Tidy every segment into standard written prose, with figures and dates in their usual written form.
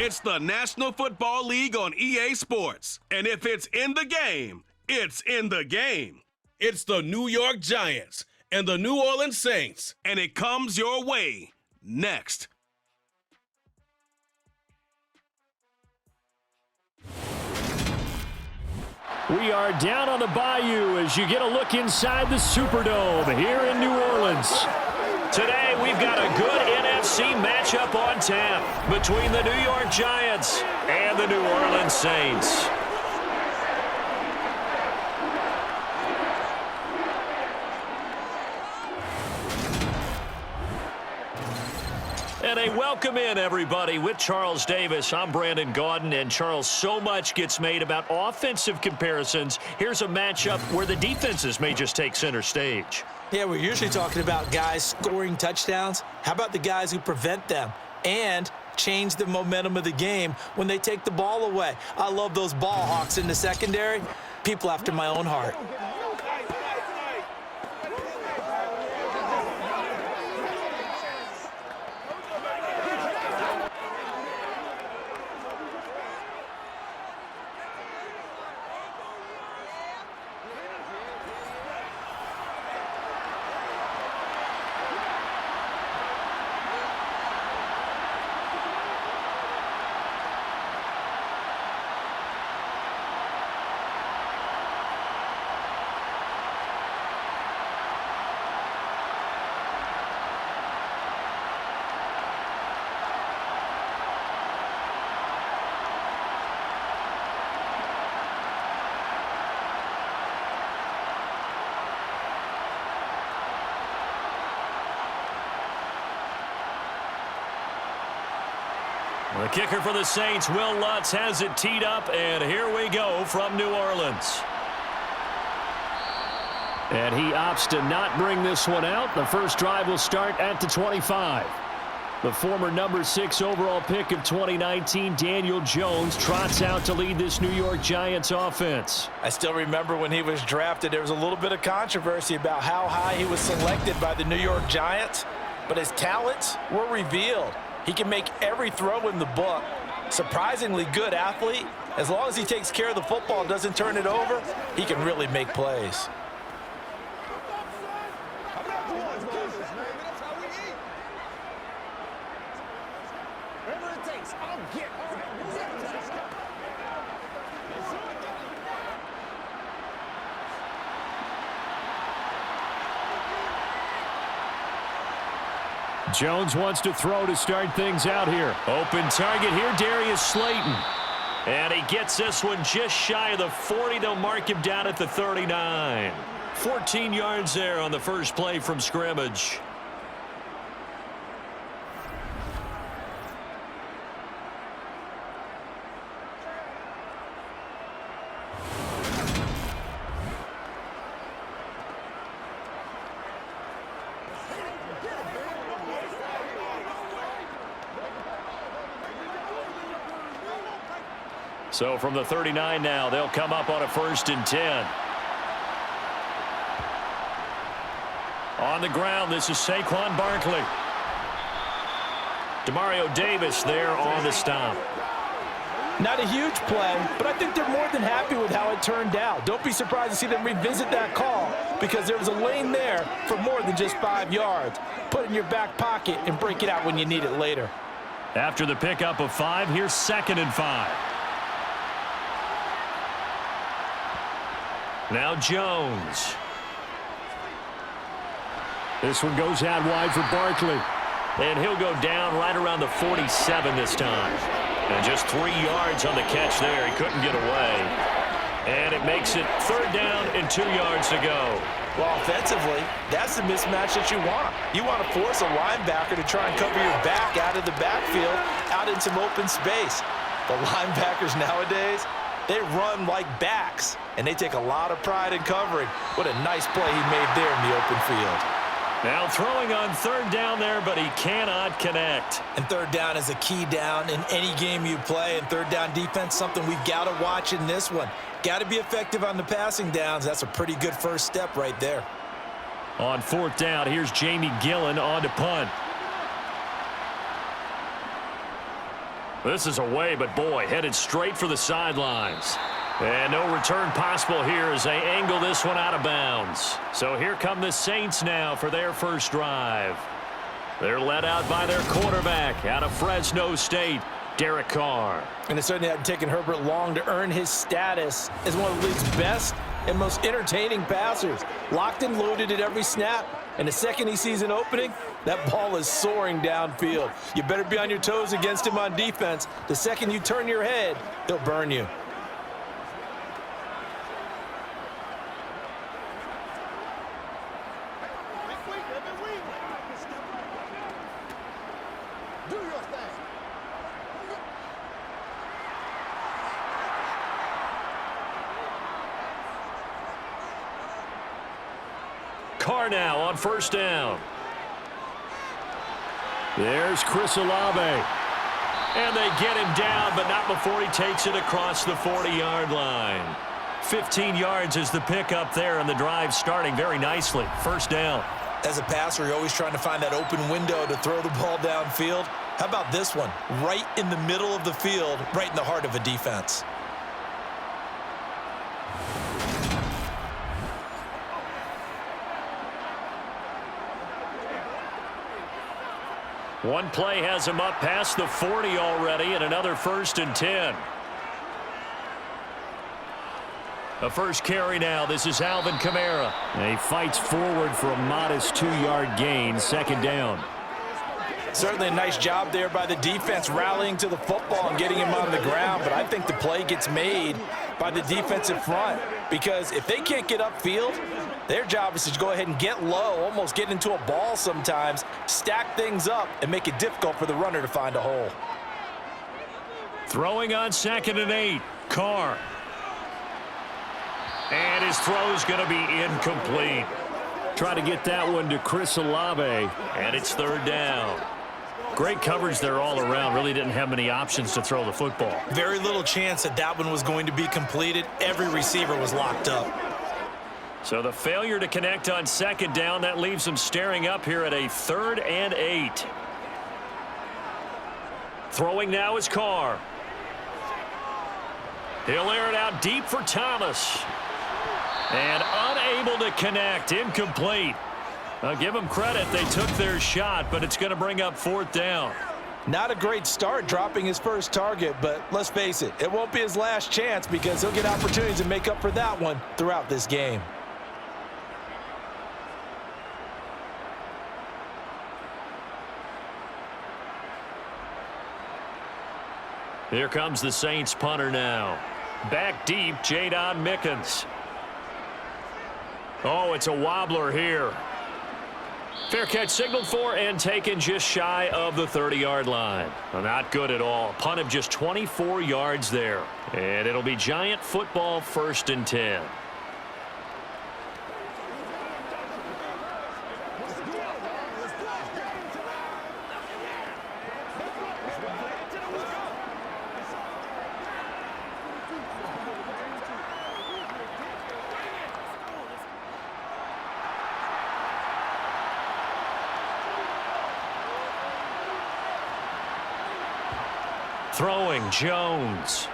It's the National Football League on EA Sports. And if it's in the game, it's in the game. It's the New York Giants and the New Orleans Saints. And it comes your way next. We are down on the bayou as you get a look inside the Superdome here in New Orleans. Today, we've got a good NFC matchup on tap between the New York Giants and the New Orleans Saints. And a welcome in, everybody, with Charles Davis. I'm Brandon Gaudin, and Charles, so much gets made about offensive comparisons. Here's a matchup where the defenses may just take center stage. Yeah, we're usually talking about guys scoring touchdowns. How about the guys who prevent them and change the momentum of the game when they take the ball away? I love those ball hawks in the secondary. People after my own heart. The kicker for the Saints, Will Lutz, has it teed up, and here we go from New Orleans. And he opts to not bring this one out. The first drive will start at the 25. The former number 6 overall pick of 2019, Daniel Jones, trots out to lead this New York Giants offense. I still remember when he was drafted, there was a little bit of controversy about how high he was selected by the New York Giants, but his talents were revealed. He can make every throw in the book. Surprisingly good athlete. As long as he takes care of the football and doesn't turn it over, he can really make plays. Jones wants to throw to start things out here. Open target here, Darius Slayton. And he gets this one just shy of the 40. They'll mark him down at the 39. 14 yards there on the first play from scrimmage. So from the 39 now, they'll come up on a 1st and 10. On the ground, this is Saquon Barkley. Demario Davis there on the stop. Not a huge play, but I think they're more than happy with how it turned out. Don't be surprised to see them revisit that call because there was a lane there for more than just 5 yards. Put it in your back pocket and break it out when you need it later. After the pickup of 5, here's 2nd and 5. Now Jones. This one goes out wide for Barkley. And he'll go down right around the 47 this time. And just 3 yards on the catch there. He couldn't get away. And it makes it 3rd down and 2 yards to go. Well, offensively, that's the mismatch that you want. You want to force a linebacker to try and cover your back out of the backfield, out in some open space. The linebackers nowadays, they run like backs, and they take a lot of pride in covering. What a nice play he made there in the open field. Now throwing on 3rd down there, but he cannot connect. And 3rd down is a key down in any game you play. And 3rd down defense, something we've got to watch in this one. Got to be effective on the passing downs. That's a pretty good first step right there. On 4th down, here's Jamie Gillen on to punt. This is away, but boy, headed straight for the sidelines. And no return possible here as they angle this one out of bounds. So here come the Saints now for their first drive. They're led out by their quarterback out of Fresno State, Derek Carr. And it certainly hadn't taken Herbert long to earn his status as one of the league's best and most entertaining passers. Locked and loaded at every snap. And the second he sees an opening, that ball is soaring downfield. You better be on your toes against him on defense. The second you turn your head, he'll burn you. Carr now on first down. There's Chris Olave. And they get him down, but not before he takes it across the 40-yard line. 15 yards is the pickup there, and the drive starting very nicely. First down. As a passer, you're always trying to find that open window to throw the ball downfield. How about this one? Right in the middle of the field, right in the heart of a defense. One play has him up past the 40 already, and another 1st and 10. A first carry now. This is Alvin Kamara. And he fights forward for a modest 2-yard gain. Second down. Certainly a nice job there by the defense rallying to the football and getting him on the ground. But I think the play gets made by the defensive front, because if they can't get upfield, their job is to go ahead and get low, almost get into a ball sometimes, stack things up, and make it difficult for the runner to find a hole. Throwing on 2nd and 8. Carr. And his throw's going to be incomplete. Try to get that one to Chris Olave, and it's 3rd down. Great coverage there all around. Really didn't have many options to throw the football. Very little chance that that one was going to be completed. Every receiver was locked up. So the failure to connect on 2nd down, that leaves them staring up here at a 3rd and 8. Throwing now is Carr. He'll air it out deep for Thomas. And unable to connect. Incomplete. I'll give them credit. They took their shot, but it's going to bring up 4th down. Not a great start dropping his first target, but let's face it, it won't be his last chance, because he'll get opportunities to make up for that one throughout this game. Here comes the Saints punter now. Back deep, Jadon Mickens. Oh, it's a wobbler here. Fair catch signaled for and taken just shy of the 30-yard line. Well, not good at all. Punt of just 24 yards there. And it'll be Giant football, 1st and 10. Throwing, Jones.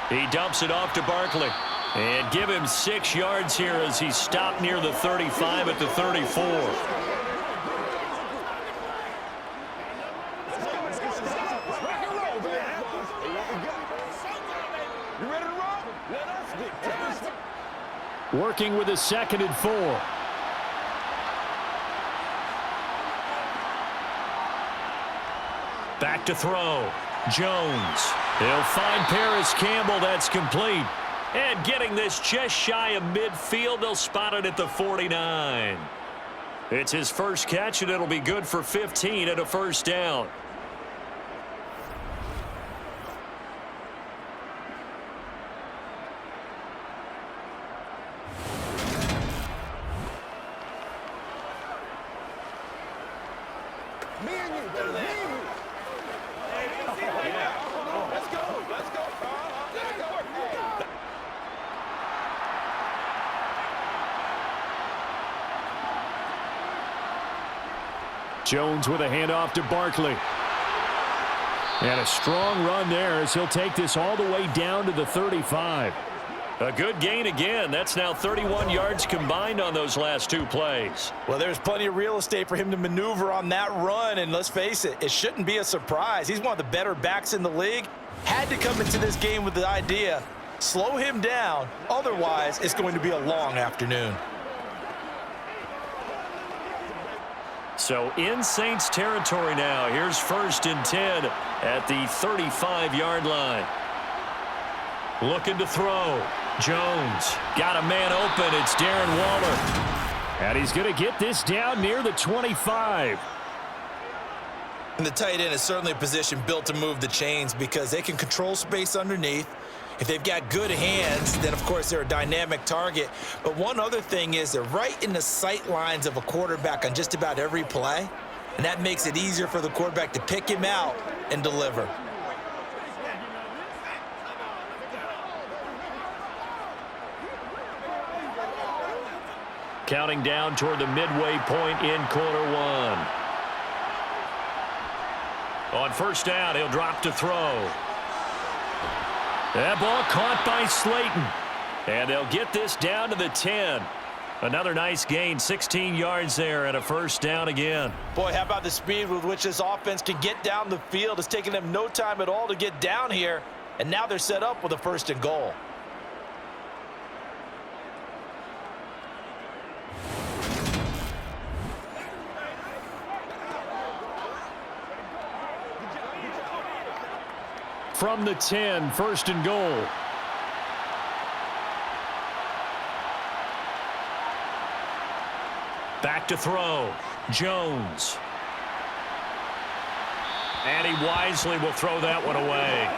He dumps it off to Barkley. And give him 6 yards here as he stopped near the 35 at the 34. Working with a 2nd and 4. Back to throw. Jones. He'll find Paris Campbell. That's complete. And getting this just shy of midfield, they'll spot it at the 49. It's his first catch, and it'll be good for 15 and a 1st down. Jones with a handoff to Barkley. And a strong run there as he'll take this all the way down to the 35. A good gain again. That's now 31 yards combined on those last two plays. Well, there's plenty of real estate for him to maneuver on that run, and let's face it, it shouldn't be a surprise. He's one of the better backs in the league. Had to come into this game with the idea, slow him down, otherwise it's going to be a long afternoon. So in Saints territory now. Here's 1st and 10 at the 35-yard line. Looking to throw. Jones got a man open. It's Darren Waller. And he's going to get this down near the 25. And the tight end is certainly a position built to move the chains because they can control space underneath. If they've got good hands, then, of course, they're a dynamic target. But one other thing is they're right in the sight lines of a quarterback on just about every play, and that makes it easier for the quarterback to pick him out and deliver. Counting down toward the midway point in quarter one. On 1st down, he'll drop to throw. That ball caught by Slayton. And they'll get this down to the 10. Another nice gain, 16 yards there, and a 1st down again. Boy, how about the speed with which this offense can get down the field? It's taken them no time at all to get down here, and now they're set up with a 1st and goal. From the 10, 1st and goal. Back to throw. Jones. And he wisely will throw that one away.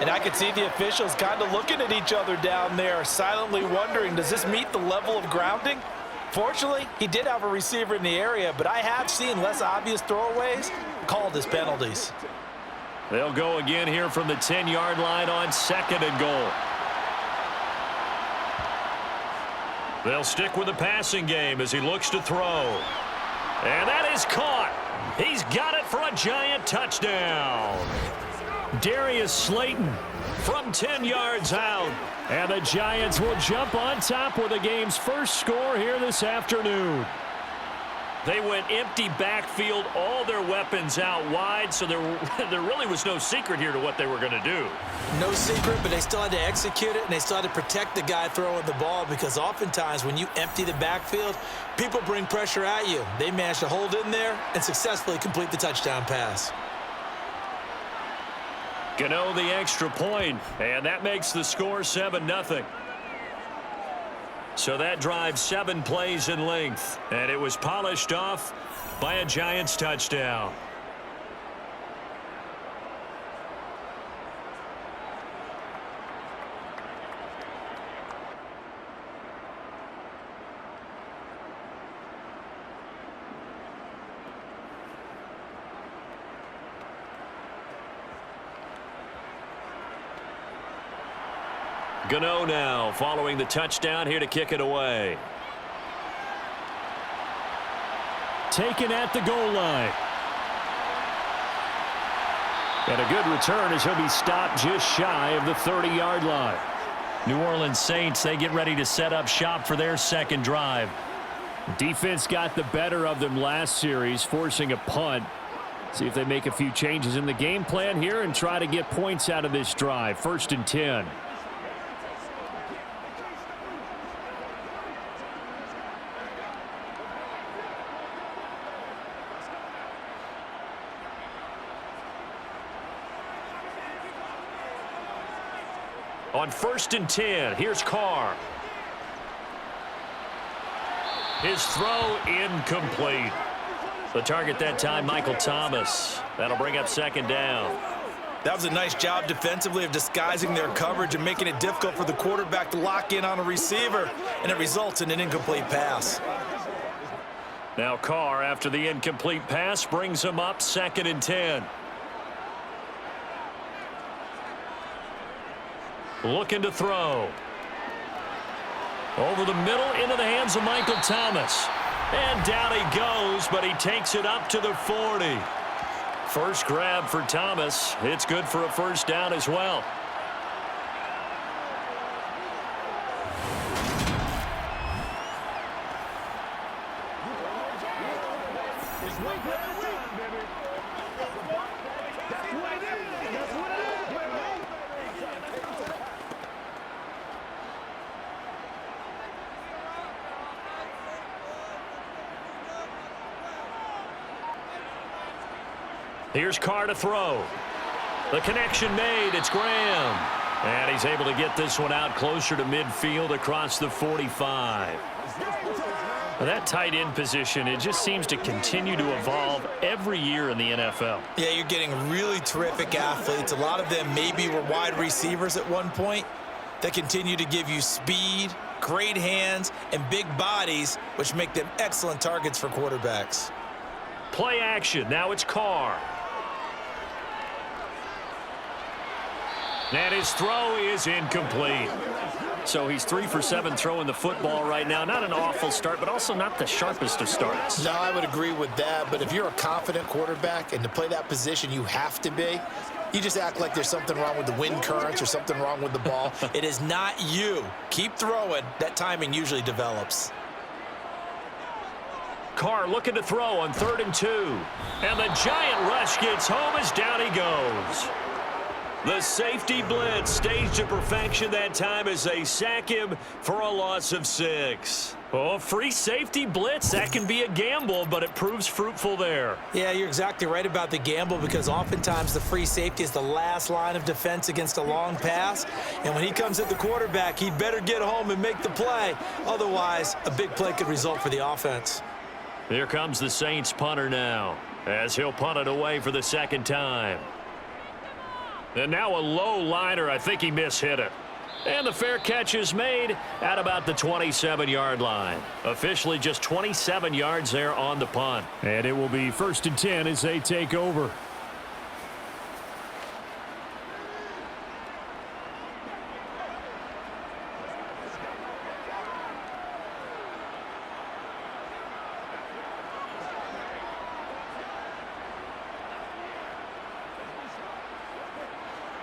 And I could see the officials kind of looking at each other down there, silently wondering, does this meet the level of grounding? Fortunately, he did have a receiver in the area, but I have seen less obvious throwaways called as penalties. They'll go again here from the 10-yard line on 2nd and goal. They'll stick with the passing game as he looks to throw. And that is caught. He's got it for a giant touchdown. Darius Slayton from 10 yards out. And the Giants will jump on top with the game's first score here this afternoon. They went empty backfield, all their weapons out wide, so there really was no secret here to what they were going to do. No secret, but they still had to execute it, and they still had to protect the guy throwing the ball because oftentimes when you empty the backfield, people bring pressure at you. They managed to hold in there and successfully complete the touchdown pass. Gano the extra point, and that makes the score 7-0. So that drive 7 plays in length, and it was polished off by a Giants touchdown. Gano now following the touchdown here to kick it away. Taken at the goal line. And a good return as he'll be stopped just shy of the 30-yard line. New Orleans Saints, they get ready to set up shop for their second drive. Defense got the better of them last series, forcing a punt. See if they make a few changes in the game plan here and try to get points out of this drive. 1st and 10. On 1st and 10, here's Carr. His throw incomplete. The target that time, Michael Thomas. That'll bring up 2nd down. That was a nice job defensively of disguising their coverage and making it difficult for the quarterback to lock in on a receiver, and it results in an incomplete pass. Now Carr, after the incomplete pass, brings him up 2nd and 10. Looking to throw. Over the middle into the hands of Michael Thomas. And down he goes, but he takes it up to the 40. First grab for Thomas. It's good for a first down as well. Here's Carr to throw. The connection made. It's Graham. And he's able to get this one out closer to midfield across the 45. Now that tight end position, it just seems to continue to evolve every year in the NFL. Yeah, you're getting really terrific athletes. A lot of them maybe were wide receivers at one point that continue to give you speed, great hands, and big bodies, which make them excellent targets for quarterbacks. Play action. Now it's Carr. And his throw is incomplete. So he's 3 for 7 throwing the football right now. Not an awful start, but also not the sharpest of starts. No, I would agree with that. But if you're a confident quarterback and to play that position, you have to be. You just act like there's something wrong with the wind currents or something wrong with the ball. It is not you. Keep throwing. That timing usually develops. Carr looking to throw on 3rd and 2. And the giant rush gets home as down he goes. The safety blitz staged to perfection that time as they sack him for a loss of 6. Oh, free safety blitz, that can be a gamble, but it proves fruitful there. Yeah, you're exactly right about the gamble because oftentimes the free safety is the last line of defense against a long pass. And when he comes at the quarterback, he'd better get home and make the play. Otherwise, a big play could result for the offense. Here comes the Saints punter now as he'll punt it away for the 2nd time. And now a low liner. I think he mishit it. And the fair catch is made at about the 27-yard line. Officially just 27 yards there on the punt. And it will be 1st and 10 as they take over.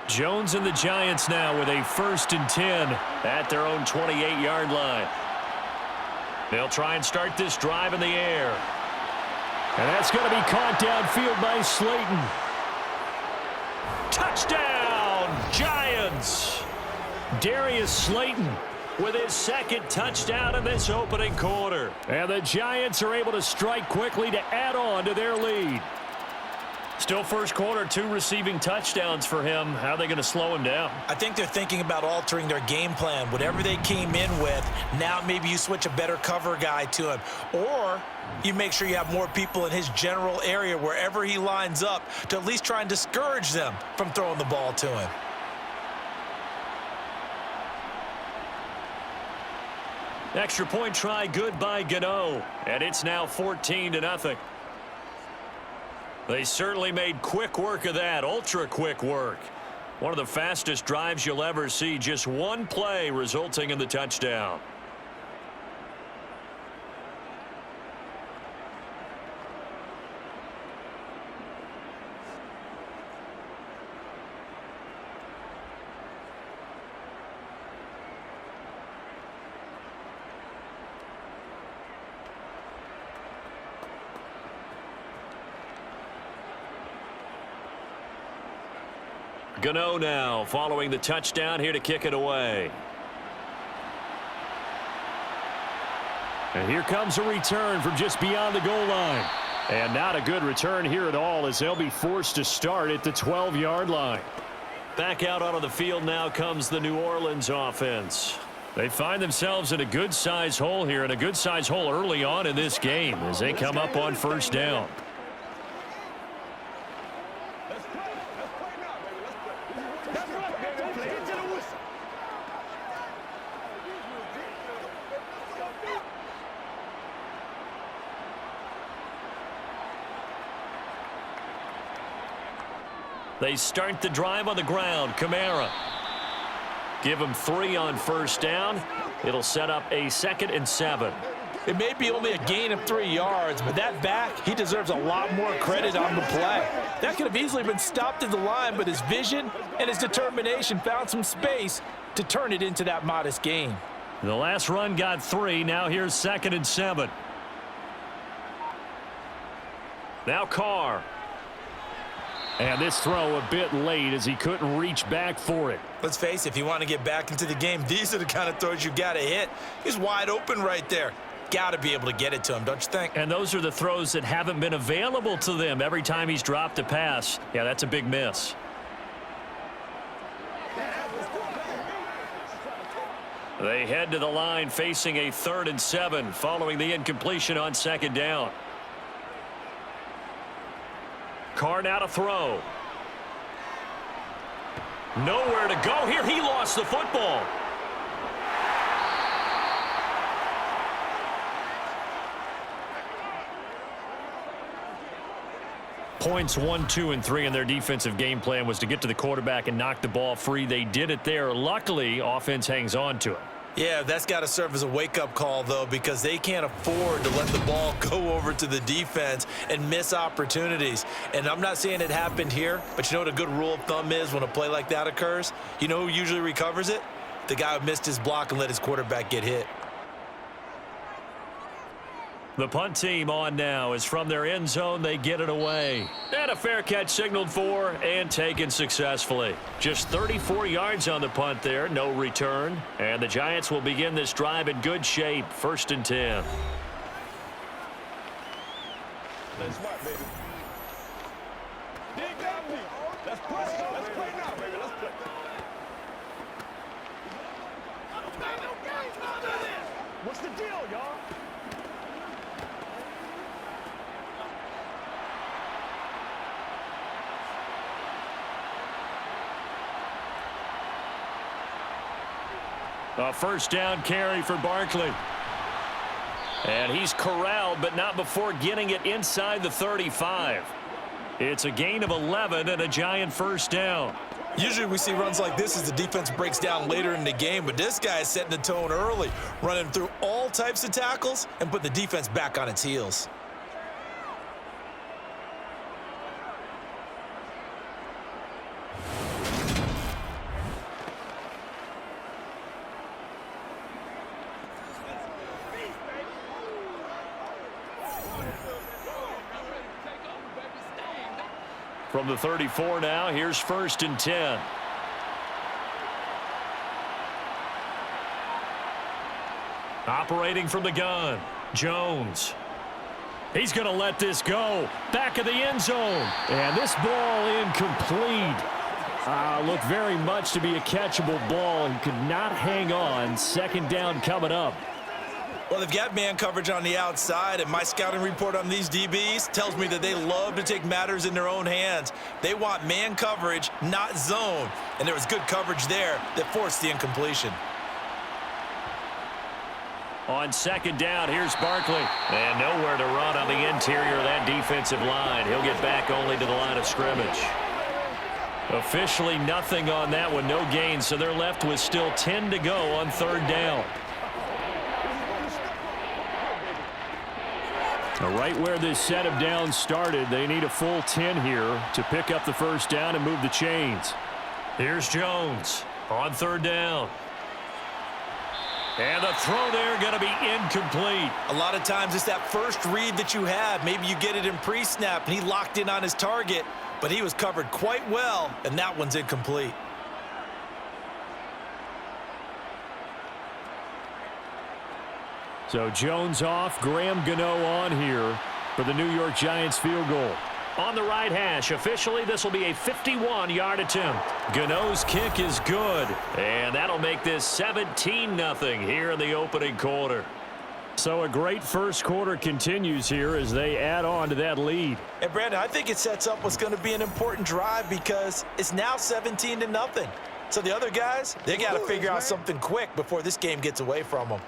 Jones and the Giants now with a 1st and 10 at their own 28-yard line. They'll try and start this drive in the air. And that's going to be caught downfield by Slayton. Touchdown, Giants! Darius Slayton with his 2nd touchdown in this opening quarter. And the Giants are able to strike quickly to add on to their lead. Still first quarter, 2 receiving touchdowns for him. How are they going to slow him down? I think they're thinking about altering their game plan. Whatever they came in with, now maybe you switch a better cover guy to him. Or you make sure you have more people in his general area wherever he lines up to at least try and discourage them from throwing the ball to him. Extra point try good by Gano. And it's now 14-0. They certainly made quick work of that, ultra quick work. One of the fastest drives you'll ever see, just one play resulting in the touchdown. Gano now following the touchdown here to kick it away. And here comes a return from just beyond the goal line. And not a good return here at all as they'll be forced to start at the 12-yard line. Back out onto the field now comes the New Orleans offense. They find themselves in a good-sized hole here, and a good-sized hole early on in this game as they come up on 1st down. They start the drive on the ground. Kamara. Give him 3 on 1st down. It'll set up a 2nd and 7. It may be only a gain of 3 yards, but that back, he deserves a lot more credit on the play. That could have easily been stopped at the line, but his vision and his determination found some space to turn it into that modest gain. The last run got 3. Now here's 2nd and 7. Now Carr. And this throw a bit late as he couldn't reach back for it. Let's face it, if you want to get back into the game, these are the kind of throws you got to hit. He's wide open right there. Got to be able to get it to him, don't you think? And those are the throws that haven't been available to them every time he's dropped a pass. Yeah, that's a big miss. They head to the line facing a 3rd and 7 following the incompletion on 2nd down. Carr now to throw. Nowhere to go here. He lost the football. Points 1, 2, and 3 in their defensive game plan was to get to the quarterback and knock the ball free. They did it there. Luckily, offense hangs on to it. Yeah, that's got to serve as a wake-up call, though, because they can't afford to let the ball go over to the defense and miss opportunities. And I'm not saying it happened here, but you know what a good rule of thumb is when a play like that occurs? You know who usually recovers it? The guy who missed his block and let his quarterback get hit. The punt team on now is from their end zone. They get it away. And a fair catch signaled for and taken successfully. Just 34 yards on the punt there. No return. And the Giants will begin this drive in good shape. 1st and 10. That's smart, baby. Dig down deep. Let's play. Let's play now, baby. Let's play. What's the deal, y'all? A 1st down carry for Barkley. And he's corralled, but not before getting it inside the 35. It's a gain of 11 and a Giant 1st down. Usually we see runs like this as the defense breaks down later in the game, but this guy is setting the tone early, running through all types of tackles and put the defense back on its heels. From the 34 now, here's 1st and 10. Operating from the gun, Jones. He's going to let this go. Back of the end zone. And this ball incomplete. Looked very much to be a catchable ball. He could not hang on. 2nd down coming up. Well, they've got man coverage on the outside, and my scouting report on these DBs tells me that they love to take matters in their own hands. They want man coverage, not zone, and there was good coverage there that forced the incompletion. On 2nd down, here's Barkley. And nowhere to run on the interior of that defensive line. He'll get back only to the line of scrimmage. Officially nothing on that one, no gain, so they're left with still 10 to go on 3rd down. Right where this set of downs started, they need a full 10 here to pick up the 1st down and move the chains. Here's Jones on 3rd down. And the throw there going to be incomplete. A lot of times it's that first read that you have. Maybe you get it in pre-snap, and he locked in on his target, but he was covered quite well, and that one's incomplete. So Jones off, Graham Gano on here for the New York Giants field goal. On the right hash, officially this will be a 51-yard attempt. Gano's kick is good, and that'll make this 17-0 here in the opening quarter. So a great first quarter continues here as they add on to that lead. And Brandon, I think it sets up what's going to be an important drive because it's now 17-0. So the other guys, they got to figure out something quick before this game gets away from them.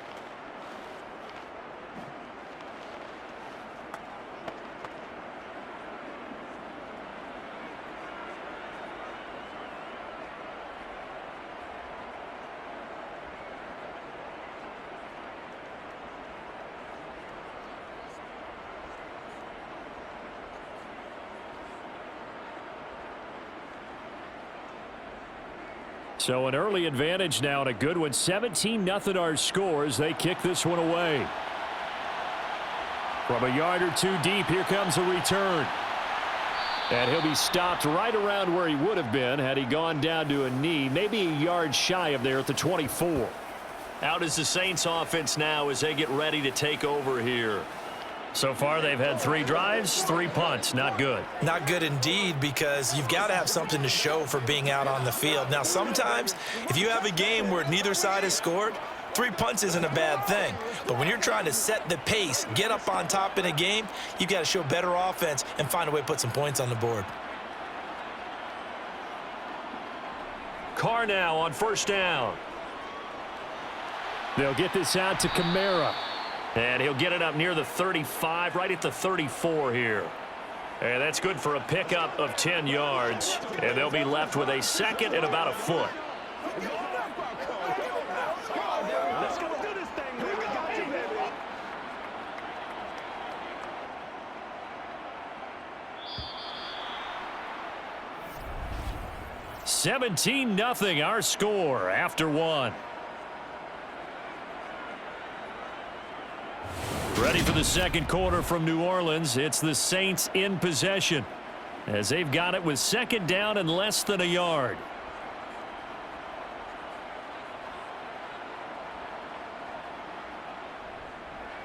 So an early advantage now and a good one. 17-0 our score as they kick this one away. From a yard or two deep, here comes a return. And he'll be stopped right around where he would have been had he gone down to a knee, maybe a yard shy of there at the 24. Out is the Saints offense now as they get ready to take over here. So far, they've had 3 drives, 3 punts. Not good. Not good indeed, because you've got to have something to show for being out on the field. Now, sometimes, if you have a game where neither side has scored, 3 punts isn't a bad thing. But when you're trying to set the pace, get up on top in a game, you've got to show better offense and find a way to put some points on the board. Carr now on first down. They'll get this out to Kamara. And he'll get it up near the 35, right at the 34 here. And that's good for a pickup of 10 yards. And they'll be left with a second and about a foot. Let's go do this thing, man. We got you, baby. $17-0 our score after 1. Ready for the second quarter from New Orleans. It's the Saints in possession as they've got it with second down and less than a yard.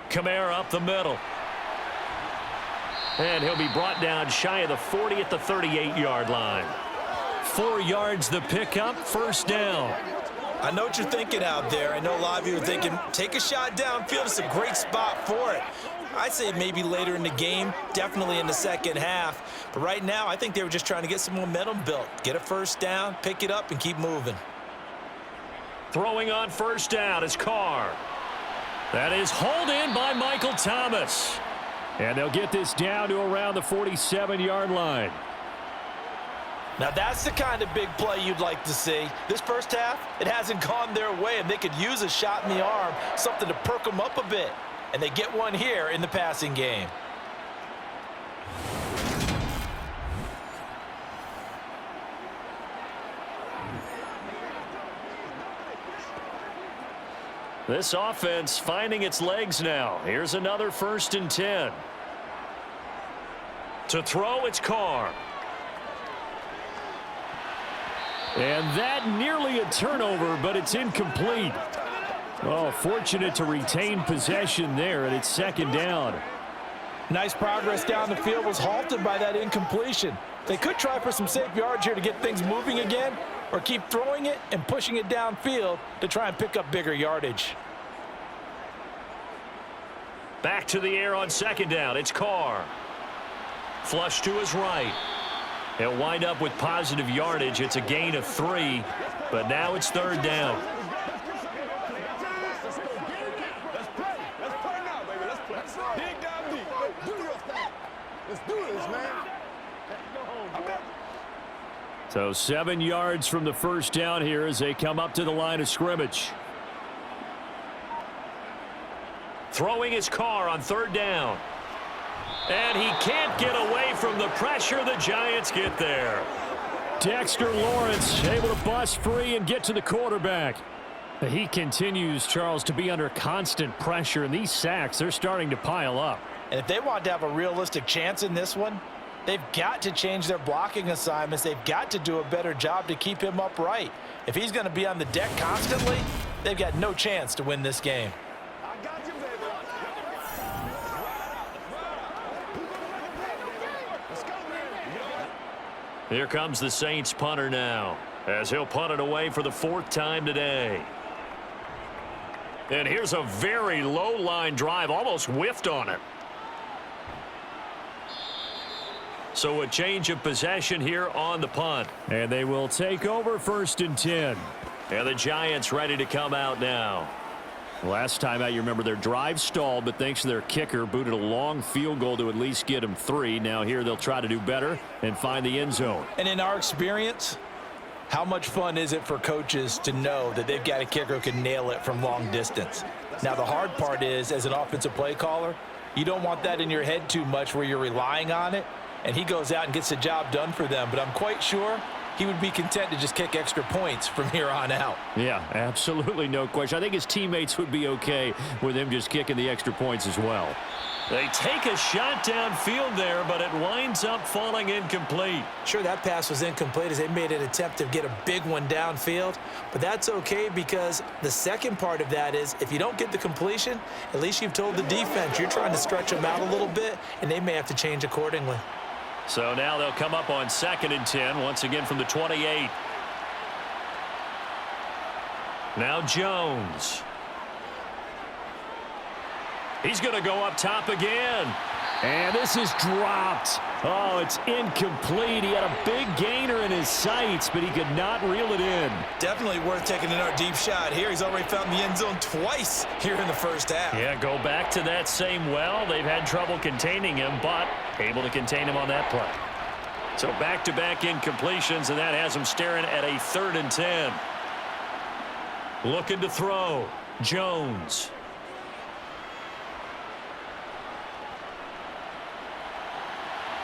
Kamara up the middle. And he'll be brought down shy of the 40 at the 38-yard line. 4 yards the pickup, first down. I know what you're thinking out there. I know a lot of you are thinking, take a shot downfield. It's a great spot for it. I'd say maybe later in the game, definitely in the second half. But right now, I think they were just trying to get some momentum built. Get a first down, pick it up, and keep moving. Throwing on first down is Carr. That is hauled in by Michael Thomas. And they'll get this down to around the 47-yard line. Now, that's the kind of big play you'd like to see. This first half, it hasn't gone their way, and they could use a shot in the arm, something to perk them up a bit. And they get one here in the passing game. This offense finding its legs now. Here's another 1st and 10. To throw, it's Carr. And that nearly a turnover, but it's incomplete. Oh, fortunate to retain possession there, and it's second down. Nice progress down the field was halted by that incompletion. They could try for some safe yards here to get things moving again, or keep throwing it and pushing it downfield to try and pick up bigger yardage. Back to the air on second down. It's Carr. Flush to his right. He'll wind up with positive yardage. It's a gain of 3, but now it's third down. Let's play. Let's play now, baby. Let's play. Dig down deep. Do your thing. Let's do this, man. So 7 yards from the first down here as they come up to the line of scrimmage. Throwing his Carr on third down. And he can't get away from the pressure. The Giants get there. Dexter Lawrence able to bust free and get to the quarterback. He continues, Charles, to be under constant pressure, and these sacks, they're starting to pile up. And if they want to have a realistic chance in this one, they've got to change their blocking assignments. They've got to do a better job to keep him upright. If he's going to be on the deck constantly, they've got no chance to win this game. I got you, baby. Let's go, man. Here comes the Saints punter now, as he'll punt it away for the 4th time today. And here's a very low line drive, almost whiffed on it. So a change of possession here on the punt. And they will take over 1st and 10. And the Giants ready to come out now. Last time out, you remember their drive stalled, but thanks to their kicker, booted a long field goal to at least get them 3. Now here they'll try to do better and find the end zone. And in our experience, how much fun is it for coaches to know that they've got a kicker who can nail it from long distance? Now the hard part is, as an offensive play caller, you don't want that in your head too much where you're relying on it, and he goes out and gets the job done for them. But I'm quite sure he would be content to just kick extra points from here on out. Yeah, absolutely no question. I think his teammates would be okay with him just kicking the extra points as well. They take a shot downfield there, but it winds up falling incomplete. Sure, that pass was incomplete as they made an attempt to get a big one downfield, but that's okay because the second part of that is if you don't get the completion, at least you've told the defense you're trying to stretch them out a little bit, and they may have to change accordingly. So now they'll come up on 2nd and 10, once again from the 28. Now Jones. He's going to go up top again. And this is dropped. Oh, it's incomplete. He had a big gainer in his sights, but he could not reel it in. Definitely worth taking another deep shot here. He's already found the end zone twice here in the first half. Yeah, go back to that same well. They've had trouble containing him, but able to contain him on that play. So back-to-back incompletions, and that has him staring at a 3rd and 10. Looking to throw. Jones.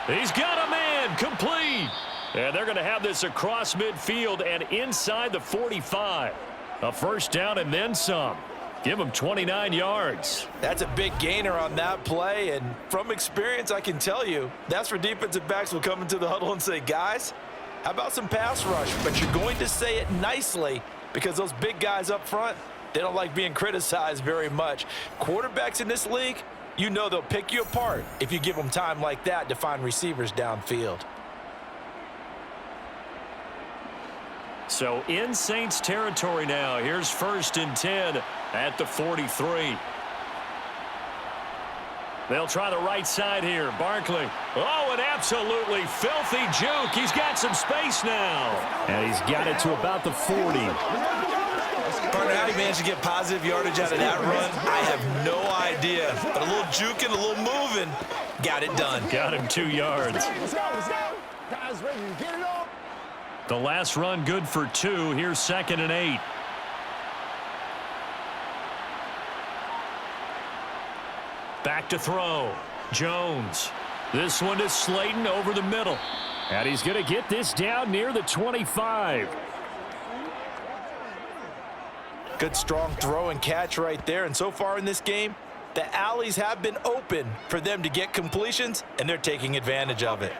He's got a man, complete. And they're going to have this across midfield and inside the 45. A first down and then some. Give him 29 yards. That's a big gainer on that play, and from experience, I can tell you, that's where defensive backs will come into the huddle and say, guys, how about some pass rush? But you're going to say it nicely because those big guys up front, they don't like being criticized very much. Quarterbacks in this league, you know they'll pick you apart if you give them time like that to find receivers downfield. So in Saints territory now. Here's 1st and 10 at the 43. They'll try the right side here. Barkley. Oh, an absolutely filthy juke. He's got some space now. And he's got it to about the 40. Partner, how he managed to get positive yardage out of that run, I have no idea. But a little juking, a little moving, got it done. Got him 2 yards. Let's go, let's go. Guys ready to get it on? The last run good for 2. Here's 2nd and 8. Back to throw. Jones. This one is Slayton over the middle. And he's going to get this down near the 25. Good strong throw and catch right there. And so far in this game, the alleys have been open for them to get completions, and they're taking advantage of it.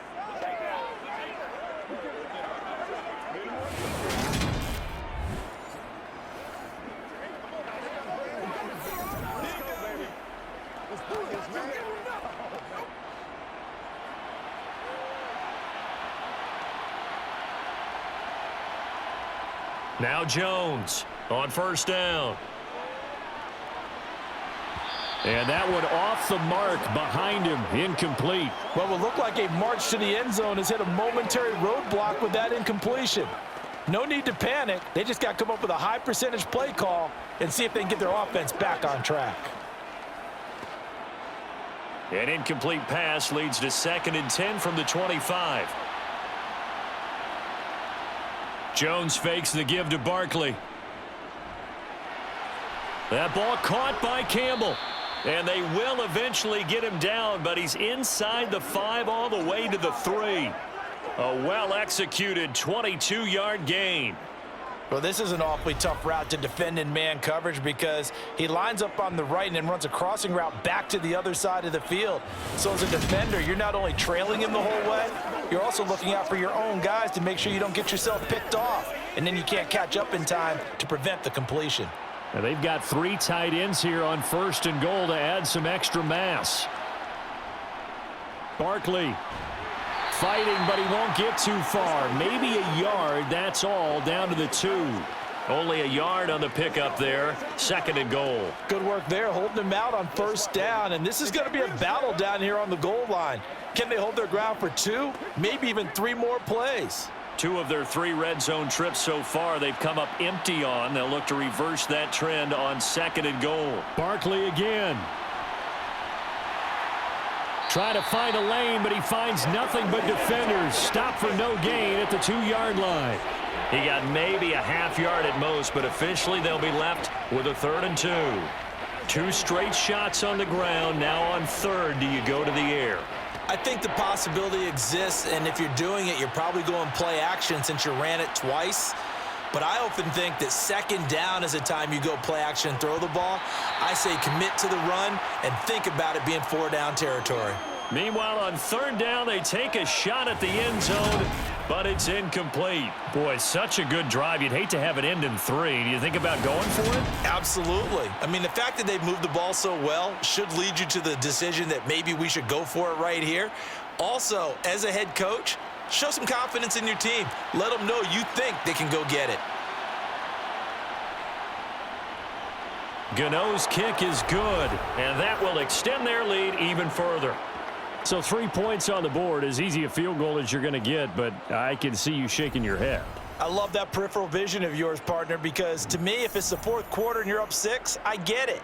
Now Jones on 1st down. And that one off the mark behind him, incomplete. What will look like a march to the end zone has hit a momentary roadblock with that incompletion. No need to panic. They just got to come up with a high percentage play call and see if they can get their offense back on track. An incomplete pass leads to 2nd and 10 from the 25. Jones fakes the give to Barkley. That ball caught by Campbell. And they will eventually get him down, but he's inside the 5 all the way to the 3. A well-executed 22-yard gain. Well, this is an awfully tough route to defend in man coverage because he lines up on the right and then runs a crossing route back to the other side of the field. So as a defender, you're not only trailing him the whole way, you're also looking out for your own guys to make sure you don't get yourself picked off. And then you can't catch up in time to prevent the completion. And they've got 3 tight ends here on 1st and goal to add some extra mass. Barkley fighting, but he won't get too far. Maybe a yard, that's all, down to the 2. Only a yard on the pickup there. 2nd and goal. Good work there, holding them out on 1st down. And this is going to be a battle down here on the goal line. Can they hold their ground for 2, maybe even 3 more plays? 2 of their 3 red zone trips so far they've come up empty on. They'll look to reverse that trend on 2nd and goal. Barkley again. Try to find a lane, but he finds nothing but defenders. Stop for no gain at the 2-yard line. He got maybe a half yard at most, but officially they'll be left with a 3rd and 2. 2 straight shots on the ground. Now on 3rd, do you go to the air? I think the possibility exists, and if you're doing it, you're probably going play action since you ran it twice. But I often think that second down is a time you go play action and throw the ball. I say commit to the run and think about it being 4-down territory. Meanwhile, on third down, they take a shot at the end zone, but it's incomplete. Boy, such a good drive. You'd hate to have it end in 3. Do you think about going for it? Absolutely. I mean, the fact that they've moved the ball so well should lead you to the decision that maybe we should go for it right here. Also, as a head coach, show some confidence in your team. Let them know you think they can go get it. Gano's kick is good, and that will extend their lead even further. So 3 points on the board, as easy a field goal as you're going to get, but I can see you shaking your head. I love that peripheral vision of yours, partner, because to me, if it's the fourth quarter and you're up 6, I get it.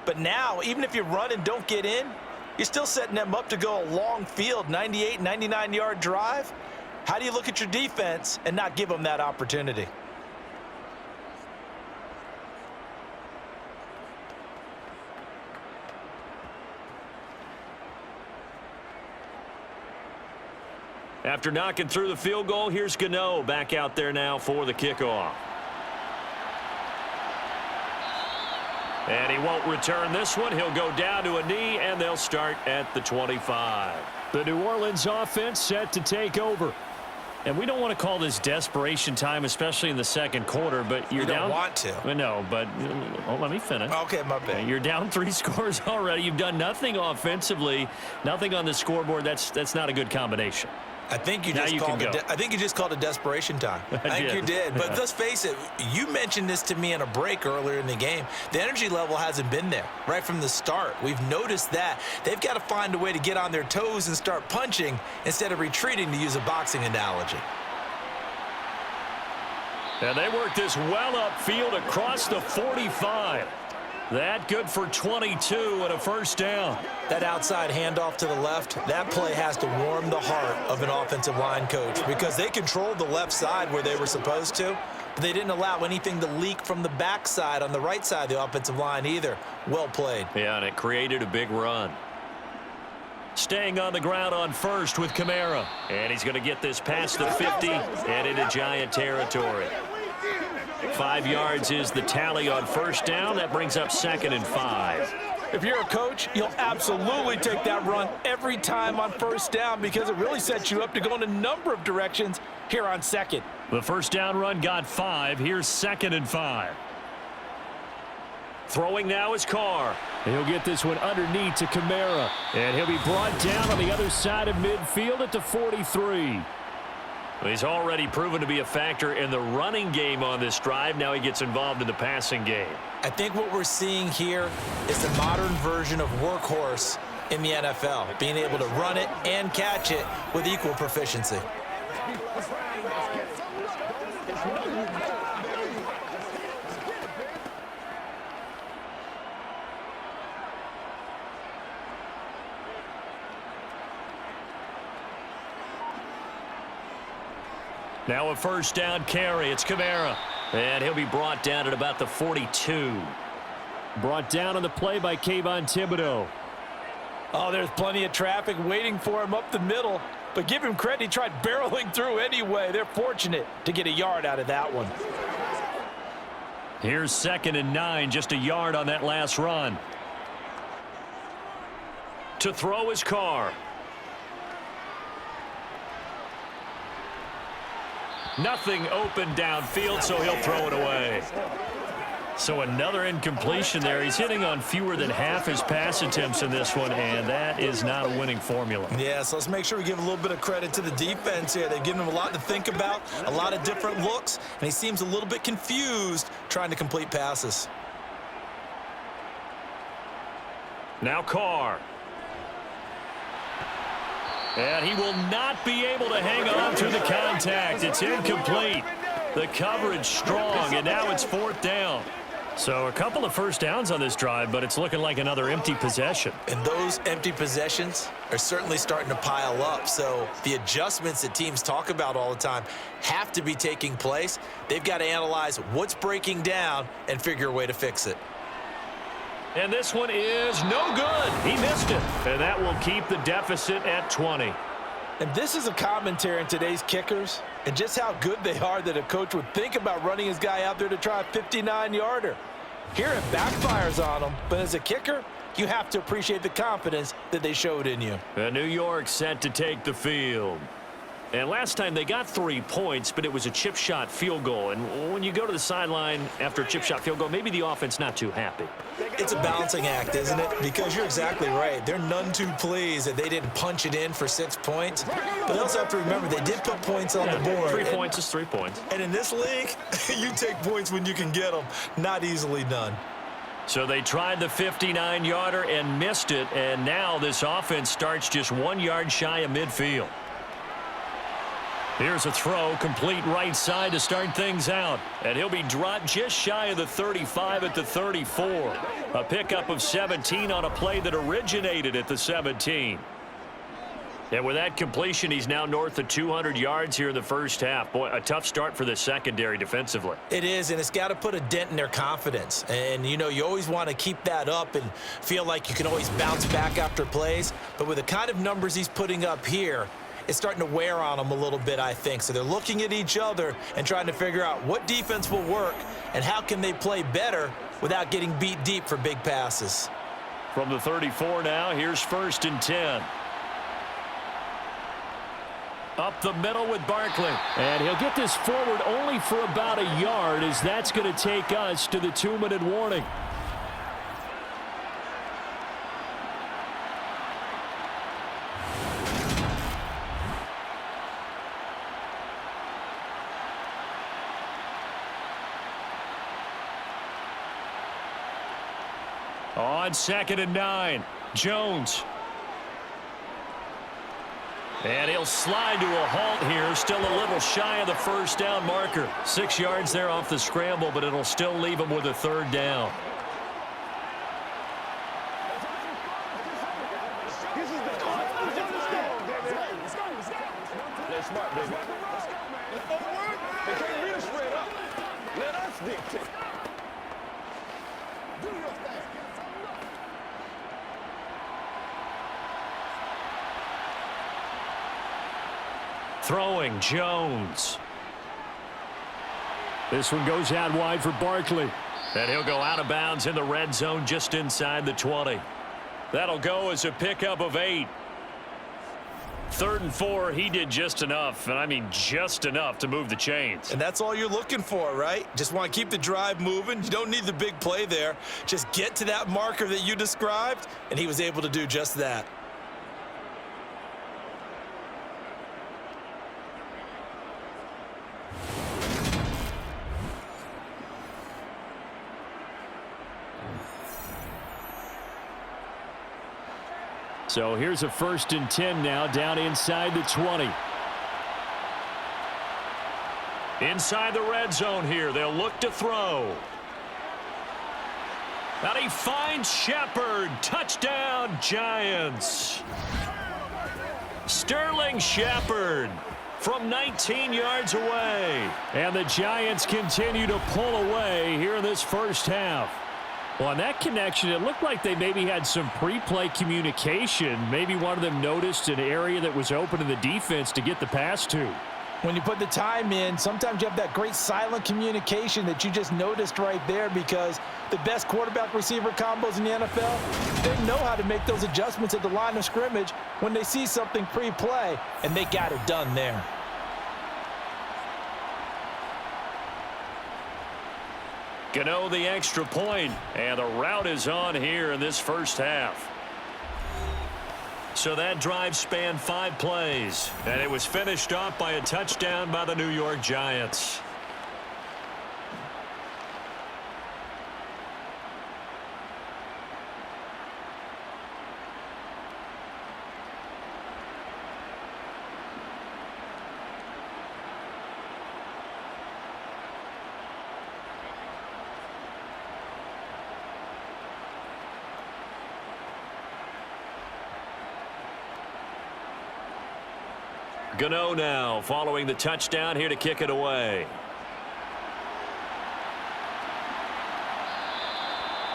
But now, even if you run and don't get in, you're still setting them up to go a long field, 98, 99-yard drive. How do you look at your defense and not give them that opportunity? After knocking through the field goal, here's Gano back out there now for the kickoff. And he won't return this one. He'll go down to a knee, and they'll start at the 25. The New Orleans offense set to take over. And we don't want to call this desperation time, especially in the second quarter, but you're down. You don't want to. No, but let me finish. Okay, my bad. You're down 3 scores already. You've done nothing offensively, nothing on the scoreboard. That's not a good combination. I think you just called it desperation time. I think you did. But let's face it, you mentioned this to me in a break earlier in the game. The energy level hasn't been there right from the start. We've noticed that. They've got to find a way to get on their toes and start punching instead of retreating, to use a boxing analogy. And they work this well upfield across the 45. That good for 22 and a first down. That outside handoff to the left, that play has to warm the heart of an offensive line coach because they controlled the left side where they were supposed to, but they didn't allow anything to leak from the backside on the right side of the offensive line either. Well played. Yeah, and it created a big run. Staying on the ground on first with Kamara. And he's going to get this past the 50 and into Giant territory. 5 yards is the tally on first down. That brings up 2nd and 5. If you're a coach, you'll absolutely take that run every time on first down because it really sets you up to go in a number of directions here on second. The first down run got 5. Here's 2nd and 5. Throwing now is Carr. He'll get this one underneath to Kamara. And he'll be brought down on the other side of midfield at the 43. He's already proven to be a factor in the running game on this drive. Now he gets involved in the passing game. I think what we're seeing here is the modern version of workhorse in the NFL, being able to run it and catch it with equal proficiency. Now a first down carry. It's Kamara. And he'll be brought down at about the 42. Brought down on the play by Kayvon Thibodeau. Oh, there's plenty of traffic waiting for him up the middle. But give him credit, he tried barreling through anyway. They're fortunate to get a yard out of that one. Here's 2nd and 9, just a yard on that last run. To throw is Carr. Nothing open downfield, so he'll throw it away. So another incompletion there. He's hitting on fewer than half his pass attempts in this one, and that is not a winning formula. Yeah, so let's make sure we give a little bit of credit to the defense here. They've given him a lot to think about, a lot of different looks, and he seems a little bit confused trying to complete passes. Now Carr. And he will not be able to hang on through the contact. It's incomplete. The coverage strong, and now it's 4th down. So a couple of first downs on this drive, but it's looking like another empty possession. And those empty possessions are certainly starting to pile up. So the adjustments that teams talk about all the time have to be taking place. They've got to analyze what's breaking down and figure a way to fix it. And this one is no good. He missed it. And that will keep the deficit at 20. And this is a commentary on today's kickers and just how good they are that a coach would think about running his guy out there to try a 59-yarder. Here it backfires on him, but as a kicker, you have to appreciate the confidence that they showed in you. New York set to take the field. And last time they got 3 points, but it was a chip shot field goal. And when you go to the sideline after a chip shot field goal, maybe the offense not too happy. It's a balancing act, isn't it? Because you're exactly right. They're none too pleased that they didn't punch it in for 6 points. But they also have to remember they did put points on the board. 3 points is 3 points. And in this league, you take points when you can get them. Not easily done. So they tried the 59-yarder and missed it. And now this offense starts just 1 yard shy of midfield. Here's a throw, complete right side to start things out. And he'll be dropped just shy of the 35 at the 34. A pickup of 17 on a play that originated at the 17. And with that completion, he's now north of 200 yards here in the first half. Boy, a tough start for the secondary defensively. It is, and it's got to put a dent in their confidence. And, you know, you always want to keep that up and feel like you can always bounce back after plays. But with the kind of numbers he's putting up here, it's starting to wear on them a little bit, I think. So they're looking at each other and trying to figure out what defense will work and how can they play better without getting beat deep for big passes. From the 34 now, here's 1st and 10. Up the middle with Barkley. And he'll get this forward only for about a yard, as that's going to take us to the 2-minute warning. On 2nd and 9, Jones. And he'll slide to a halt here, still a little shy of the first down marker. 6 yards there off the scramble, but it'll still leave him with a 3rd down. Throwing, Jones. This one goes out wide for Barkley. And he'll go out of bounds in the red zone just inside the 20. That'll go as a pickup of 8. 3rd and 4, he did just enough, and I mean just enough to move the chains. And that's all you're looking for, right? Just want to keep the drive moving. You don't need the big play there. Just get to that marker that you described, and he was able to do just that. So here's a 1st and 10 now, down inside the 20. Inside the red zone here, they'll look to throw. And he finds Shepard. Touchdown, Giants. Sterling Shepard from 19 yards away. And the Giants continue to pull away here in this first half. Well, on that connection, it looked like they maybe had some pre-play communication. Maybe one of them noticed an area that was open in the defense to get the pass to. When you put the time in, sometimes you have that great silent communication that you just noticed right there, because the best quarterback-receiver combos in the NFL, they know how to make those adjustments at the line of scrimmage when they see something pre-play, and they got it done there. Gano the extra point, and the route is on here in this first half. So that drive spanned 5 plays, and it was finished off by a touchdown by the New York Giants. Gano now following the touchdown here to kick it away.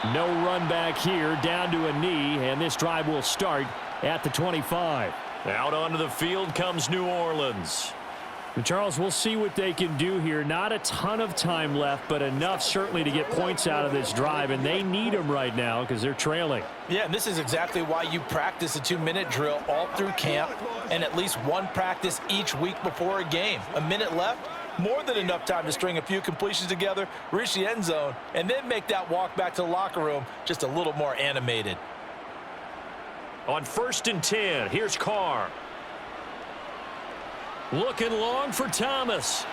No run back here, down to a knee, and this drive will start at the 25. Out onto the field comes New Orleans. And Charles, we'll see what they can do here. Not a ton of time left, but enough certainly to get points out of this drive, and they need them right now because they're trailing. Yeah, and this is exactly why you practice a 2-minute drill all through camp and at least one practice each week before a game. A minute left, more than enough time to string a few completions together, reach the end zone, and then make that walk back to the locker room just a little more animated. On 1st and 10, here's Carr. Looking long for Thomas.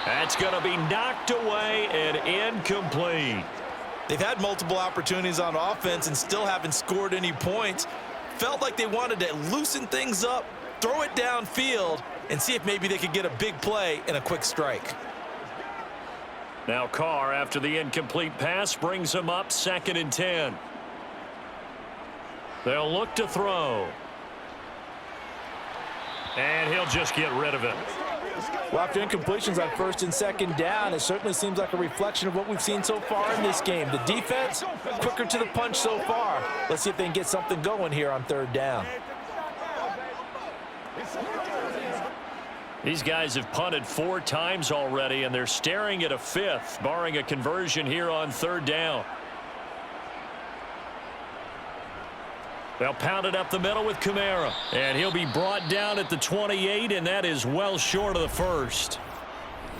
That's going to be knocked away and incomplete. They've had multiple opportunities on offense and still haven't scored any points. Felt like they wanted to loosen things up, throw it downfield, and see if maybe they could get a big play and a quick strike. Now Carr, after the incomplete pass, brings him up 2nd and 10. They'll look to throw. And he'll just get rid of it. Well, after incompletions on 1st and 2nd down, it certainly seems like a reflection of what we've seen so far in this game. The defense, quicker to the punch so far. Let's see if they can get something going here on 3rd down. These guys have punted 4 times already, and they're staring at a 5th, barring a conversion here on 3rd down. They'll pound it up the middle with Kamara. And he'll be brought down at the 28, and that is well short of the 1st.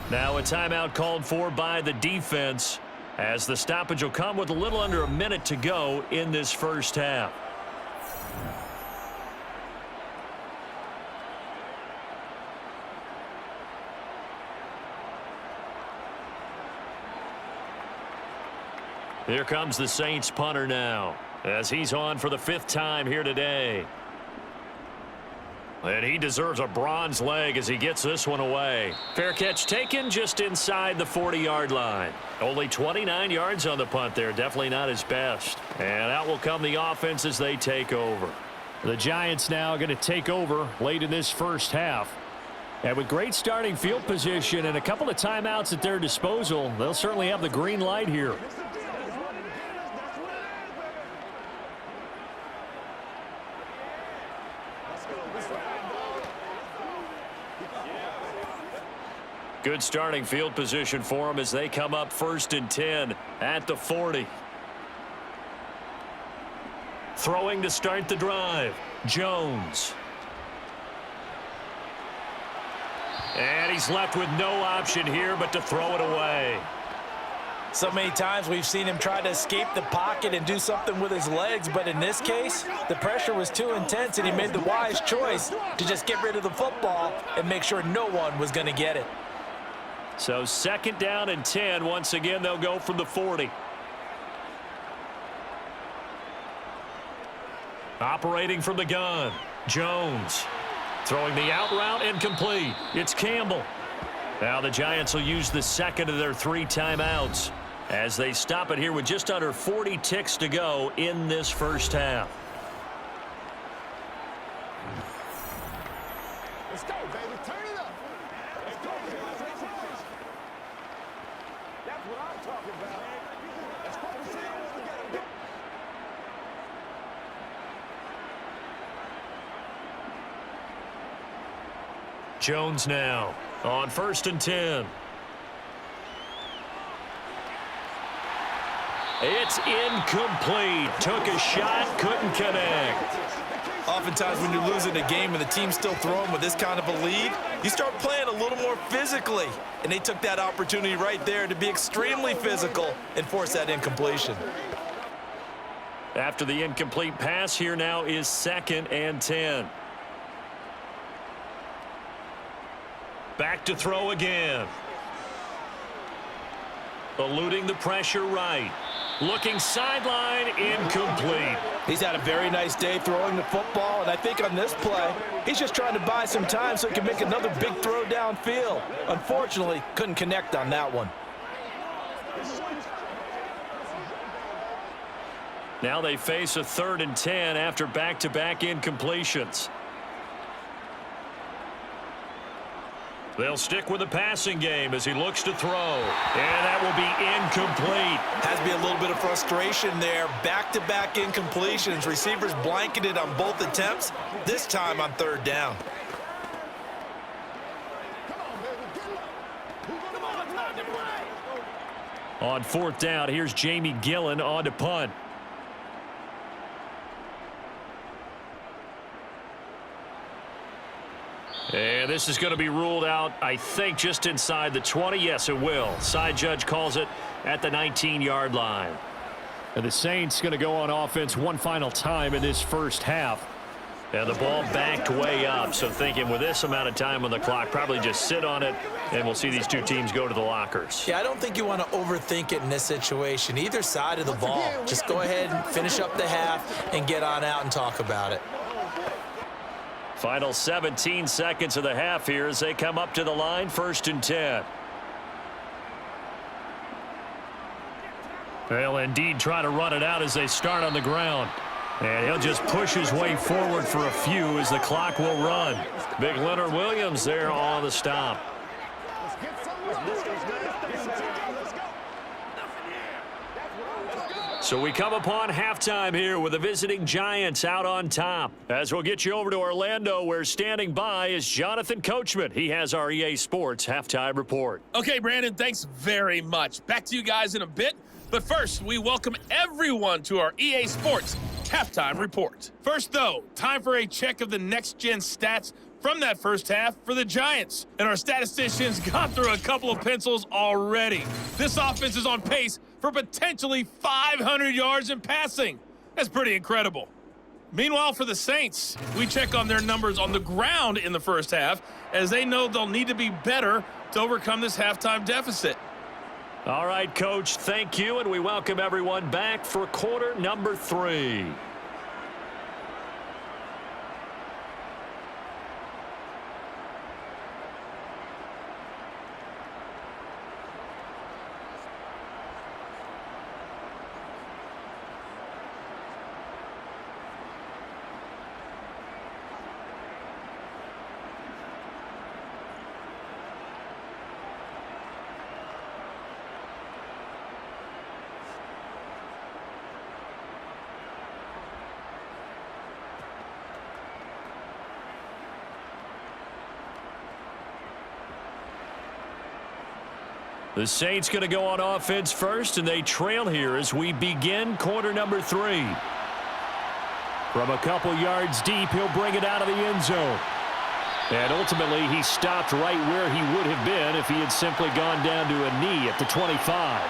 Now a timeout called for by the defense, as the stoppage will come with a little under a minute to go in this 1st half. Here comes the Saints punter now, as he's on for the 5th time here today. And he deserves a bronze leg as he gets this one away. Fair catch taken just inside the 40-yard line. Only 29 yards on the punt there. Definitely not his best. And out will come the offense as they take over. The Giants now going to take over late in this 1st half. And with great starting field position and a couple of timeouts at their disposal, they'll certainly have the green light here. Good starting field position for them as they come up 1st and 10 at the 40. Throwing to start the drive, Jones. And he's left with no option here but to throw it away. So many times we've seen him try to escape the pocket and do something with his legs, but in this case, the pressure was too intense and he made the wise choice to just get rid of the football and make sure no one was going to get it. So 2nd down and 10. Once again, they'll go from the 40. Operating from the gun, Jones. Throwing the out route, incomplete. It's Campbell. Now the Giants will use the 2nd of their 3 timeouts as they stop it here with just under 40 ticks to go in this 1st half. Let's go, baby. Turn it up. Let's go. That's what I'm talking about. Let's focus in on what we got to do. Jones now on 1st and 10. It's incomplete. Took a shot, couldn't connect. Oftentimes when you're losing a game and the team's still throwing with this kind of a lead, you start playing a little more physically. And they took that opportunity right there to be extremely physical and force that incompletion. After the incomplete pass, here now is 2nd and 10. Back to throw again. Eluding the pressure right. Looking sideline, incomplete. He's had a very nice day throwing the football, and I think on this play, he's just trying to buy some time so he can make another big throw downfield. Unfortunately, couldn't connect on that one. Now they face a 3rd and 10 after back-to-back incompletions. They'll stick with the passing game as he looks to throw. And that will be incomplete. Has to be a little bit of frustration there. Back-to-back incompletions. Receivers blanketed on both attempts, this time on third down. On fourth down, here's Jamie Gillen on to punt. And this is going to be ruled out, I think, just inside the 20. Yes, it will. Side judge calls it at the 19-yard line. And the Saints going to go on offense one final time in this first half. And the ball backed way up. So thinking with this amount of time on the clock, probably just sit on it, and we'll see these two teams go to the lockers. Yeah, I don't think you want to overthink it in this situation. Either side of the ball. Just go ahead and finish up the half and get on out and talk about it. Final 17 seconds of the half here as they come up to the line, 1st and 10. They'll indeed try to run it out as they start on the ground. And he'll just push his way forward for a few as the clock will run. Big Leonard Williams there on the stop. So we come upon halftime here with the visiting Giants out on top. As we'll get you over to Orlando, where standing by is Jonathan Coachman. He has our EA Sports halftime report. Okay, Brandon, thanks very much. Back to you guys in a bit. But first, we welcome everyone to our EA Sports halftime report. First, though, time for a check of the next-gen stats from that first half for the Giants. And our statisticians got through a couple of pencils already. This offense is on pace for potentially 500 yards in passing. That's pretty incredible. Meanwhile, for the Saints, we check on their numbers on the ground in the first half, as they know they'll need to be better to overcome this halftime deficit. All right, Coach, thank you, and we welcome everyone back for quarter number 3. The Saints going to go on offense first, and they trail here as we begin quarter number 3. From a couple yards deep, he'll bring it out of the end zone. And ultimately, he stopped right where he would have been if he had simply gone down to a knee at the 25.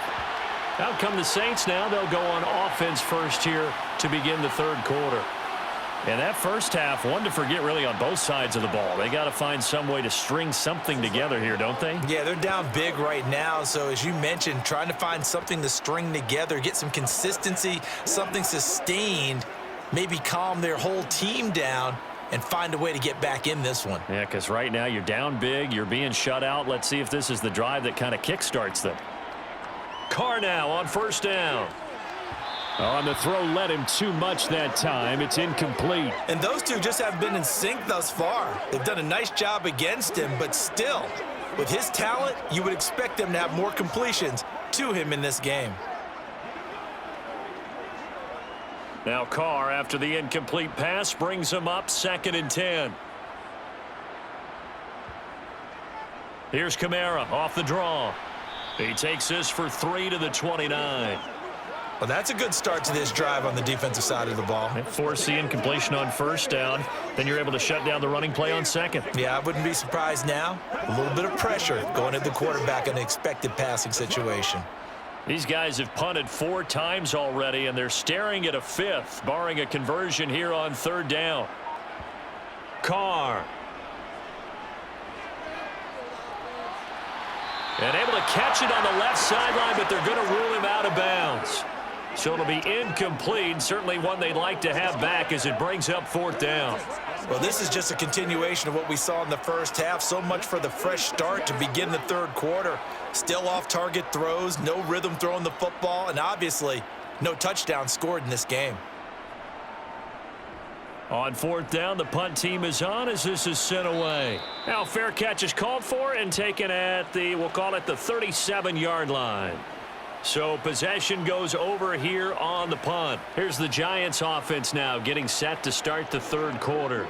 Out come the Saints now. They'll go on offense first here to begin the third quarter. And that first half, one to forget really on both sides of the ball. They got to find some way to string something together here, don't they? Yeah, they're down big right now. So as you mentioned, trying to find something to string together, get some consistency, something sustained, maybe calm their whole team down and find a way to get back in this one. Yeah, because right now you're down big, you're being shut out. Let's see if this is the drive that kind of kickstarts them. Carr now on first down. On the throw led him too much that time. It's incomplete. And those two just haven't been in sync thus far. They've done a nice job against him, but still, with his talent, you would expect them to have more completions to him in this game. Now Carr, after the incomplete pass, brings him up 2nd and 10. Here's Kamara off the draw. He takes this for 3 to the 29. Well, that's a good start to this drive on the defensive side of the ball. Force the incompletion on first down. Then you're able to shut down the running play on second. Yeah, I wouldn't be surprised now. A little bit of pressure going at the quarterback in an expected passing situation. These guys have punted 4 times already, and they're staring at a 5th, barring a conversion here on third down. Carr. And able to catch it on the left sideline, but they're going to rule him out of bounds. So it'll be incomplete, certainly one they'd like to have back as it brings up 4th down. Well, this is just a continuation of what we saw in the first half. So much for the fresh start to begin the third quarter. Still off-target throws, no rhythm throwing the football, and obviously no touchdown scored in this game. On fourth down, the punt team is on as this is sent away. Now fair catch is called for and taken at the, we'll call it the 37-yard line. So possession goes over here on the punt. Here's the Giants offense now getting set to start the third quarter.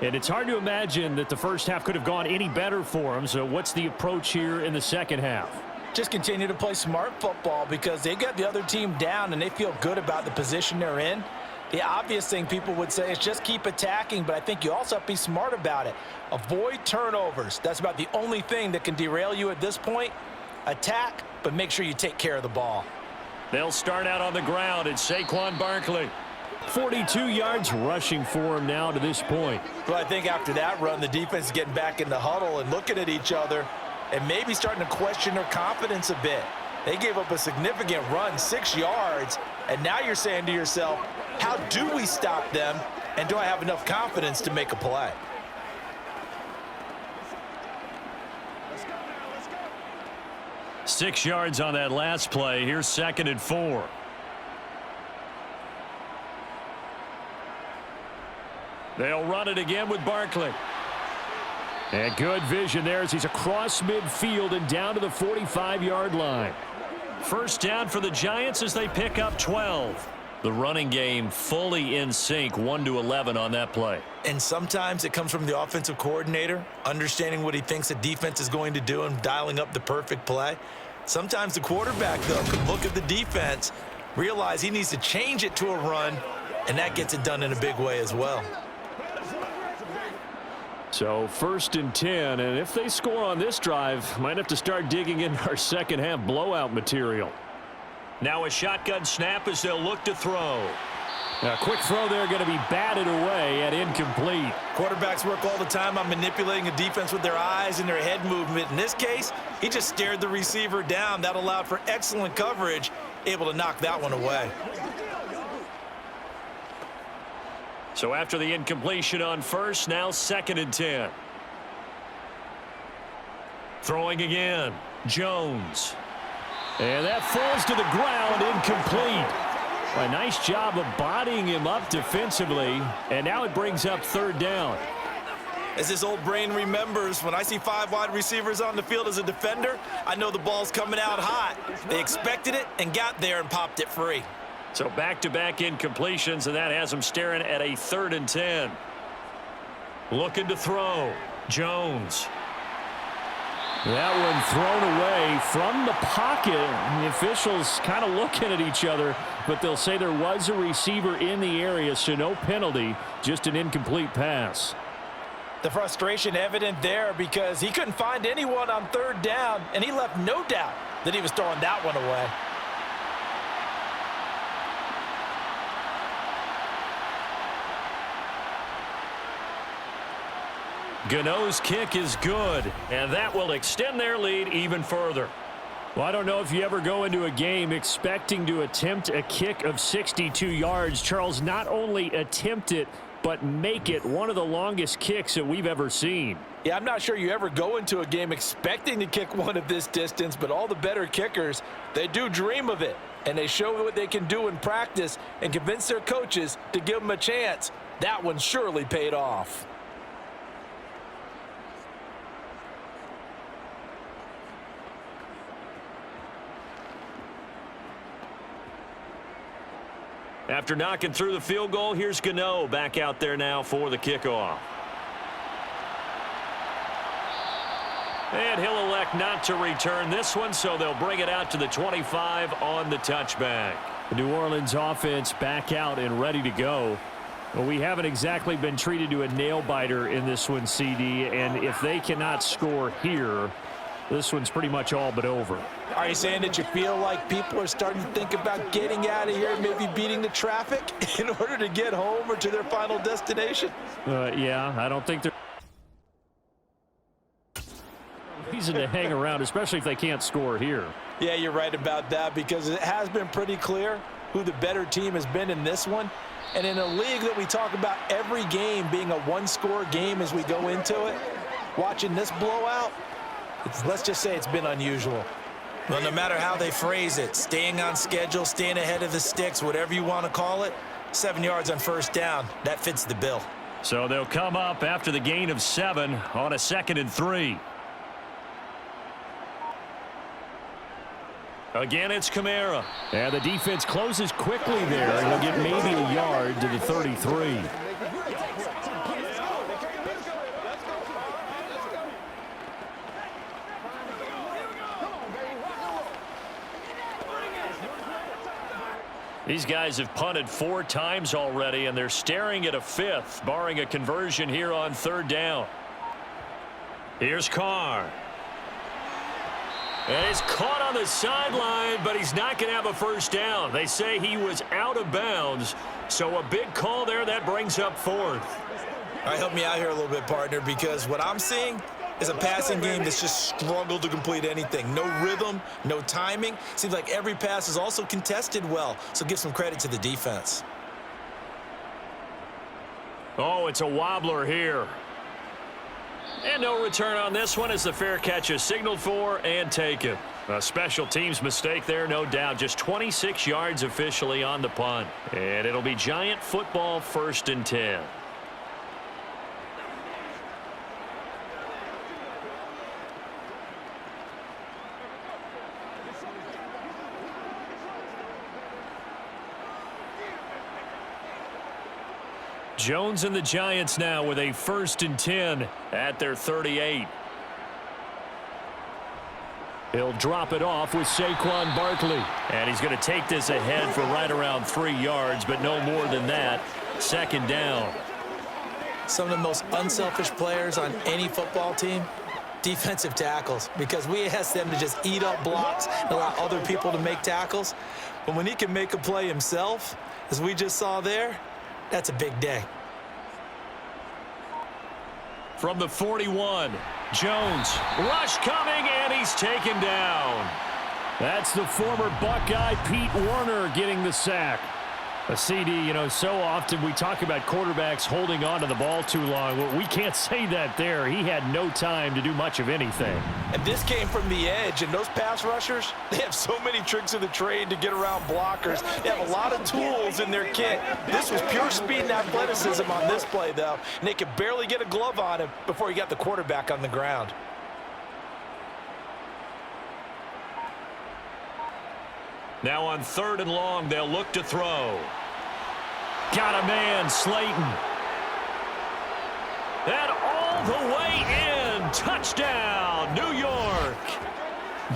And it's hard to imagine that the first half could have gone any better for them. So what's the approach here in the second half? Just continue to play smart football because they got the other team down and they feel good about the position they're in. The obvious thing people would say is just keep attacking, but I think you also have to be smart about it. Avoid turnovers. That's about the only thing that can derail you at this point. Attack, but make sure you take care of the ball. They'll start out on the ground. It's Saquon Barkley. 42 yards rushing for him now to this point. Well, I think after that run, the defense is getting back in the huddle and looking at each other and maybe starting to question their confidence a bit. They gave up a significant run, 6 yards, and now you're saying to yourself, how do we stop them, and do I have enough confidence to make a play? Let's go now, let's go. 6 yards on that last play. Here's 2nd and 4. They'll run it again with Barkley. And good vision there as he's across midfield and down to the 45-yard line. First down for the Giants as they pick up 12. The running game fully in sync, 1-11 on that play. And sometimes it comes from the offensive coordinator, understanding what he thinks the defense is going to do and dialing up the perfect play. Sometimes the quarterback, though, can look at the defense, realize he needs to change it to a run, and that gets it done in a big way as well. So 1st and 10, and if they score on this drive, might have to start digging in our second half blowout material. Now a shotgun snap as they'll look to throw. A quick throw there going to be batted away at incomplete. Quarterbacks work all the time on manipulating a defense with their eyes and their head movement. In this case, he just stared the receiver down. That allowed for excellent coverage, able to knock that one away. So after the incompletion on first, now 2nd and 10. Throwing again, Jones. And that falls to the ground, incomplete. A nice job of bodying him up defensively, and now it brings up 3rd down. As his old brain remembers, when I see 5 wide receivers on the field as a defender, I know the ball's coming out hot. They expected it and got there and popped it free. So back-to-back incompletions, and that has them staring at a 3rd and 10. Looking to throw, Jones. That one thrown away from the pocket. The officials kind of looking at each other, but they'll say there was a receiver in the area, so no penalty, just an incomplete pass. The frustration evident there because he couldn't find anyone on 3rd down, and he left no doubt that he was throwing that one away. Gano's kick is good, and that will extend their lead even further. Well, I don't know if you ever go into a game expecting to attempt a kick of 62 yards. Charles, not only attempt it, but make it one of the longest kicks that we've ever seen. Yeah, I'm not sure you ever go into a game expecting to kick one of this distance, but all the better kickers, they do dream of it, and they show what they can do in practice and convince their coaches to give them a chance. That one surely paid off. After knocking through the field goal, here's Gano back out there now for the kickoff. And he'll elect not to return this one, so they'll bring it out to the 25 on the touchback. The New Orleans offense back out and ready to go. Well, we haven't exactly been treated to a nail-biter in this one, CD, and if they cannot score here, this one's pretty much all but over. Are you saying that you feel like people are starting to think about getting out of here, maybe beating the traffic in order to get home or to their final destination? Yeah, I don't think there's reason to hang around, especially if they can't score here. Yeah, you're right about that because it has been pretty clear who the better team has been in this one. And in a league that we talk about every game being a one-score game as we go into it, watching this blowout, let's just say it's been unusual. Well, no matter how they phrase it, staying on schedule, staying ahead of the sticks, whatever you want to call it, 7 yards on first down. That fits the bill. So they'll come up after the gain of 7 on a 2nd and 3. Again, it's Kamara. And the defense closes quickly there, and he'll get maybe a yard to the 33. These guys have punted 4 times already, and they're staring at a 5th, barring a conversion here on 3rd down. Here's Carr. And he's caught on the sideline, but he's not going to have a first down. They say he was out of bounds, so a big call there. That brings up 4th. All right, help me out here a little bit, partner, because what I'm seeing is a passing game that's just struggled to complete anything. No rhythm, no timing. Seems like every pass is also contested well, so give some credit to the defense. Oh, it's a wobbler here. And no return on this one as the fair catch is signaled for and taken. A special teams mistake there, no doubt. Just 26 yards officially on the punt. And it'll be Giant football, 1st and 10. Jones and the Giants now with a 1st and 10 at their 38. He'll drop it off with Saquon Barkley. And he's going to take this ahead for right around 3 yards, but no more than that. 2nd down. Some of the most unselfish players on any football team, defensive tackles, because we ask them to just eat up blocks and allow other people to make tackles. But when he can make a play himself, as we just saw there, that's a big day. From the 41, Jones, rush coming, and he's taken down. That's the former Buckeye Pete Werner getting the sack. A CD, you know, so often we talk about quarterbacks holding on to the ball too long. Well, we can't say that there. He had no time to do much of anything. And this came from the edge, and those pass rushers, they have so many tricks of the trade to get around blockers. They have a lot of tools in their kit. This was pure speed and athleticism on this play, though, and they could barely get a glove on him before he got the quarterback on the ground. Now on 3rd and long, they'll look to throw. Got a man, Slayton. And all the way in. Touchdown, New York.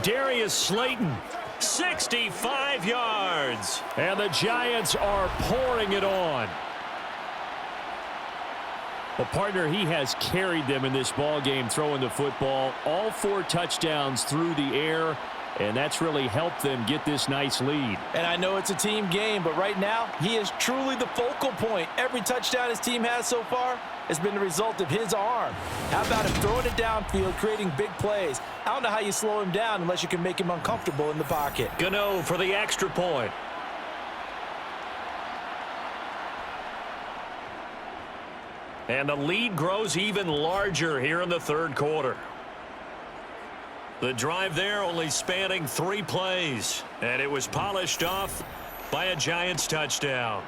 Darius Slayton, 65 yards. And the Giants are pouring it on. Well, partner, he has carried them in this ball game throwing the football. All 4 touchdowns through the air. And that's really helped them get this nice lead. And I know it's a team game, but right now, he is truly the focal point. Every touchdown his team has so far has been the result of his arm. How about him throwing it downfield, creating big plays? I don't know how you slow him down unless you can make him uncomfortable in the pocket. Gano for the extra point. And the lead grows even larger here in the 3rd quarter. The drive there only spanning 3 plays, and it was polished off by a Giants touchdown.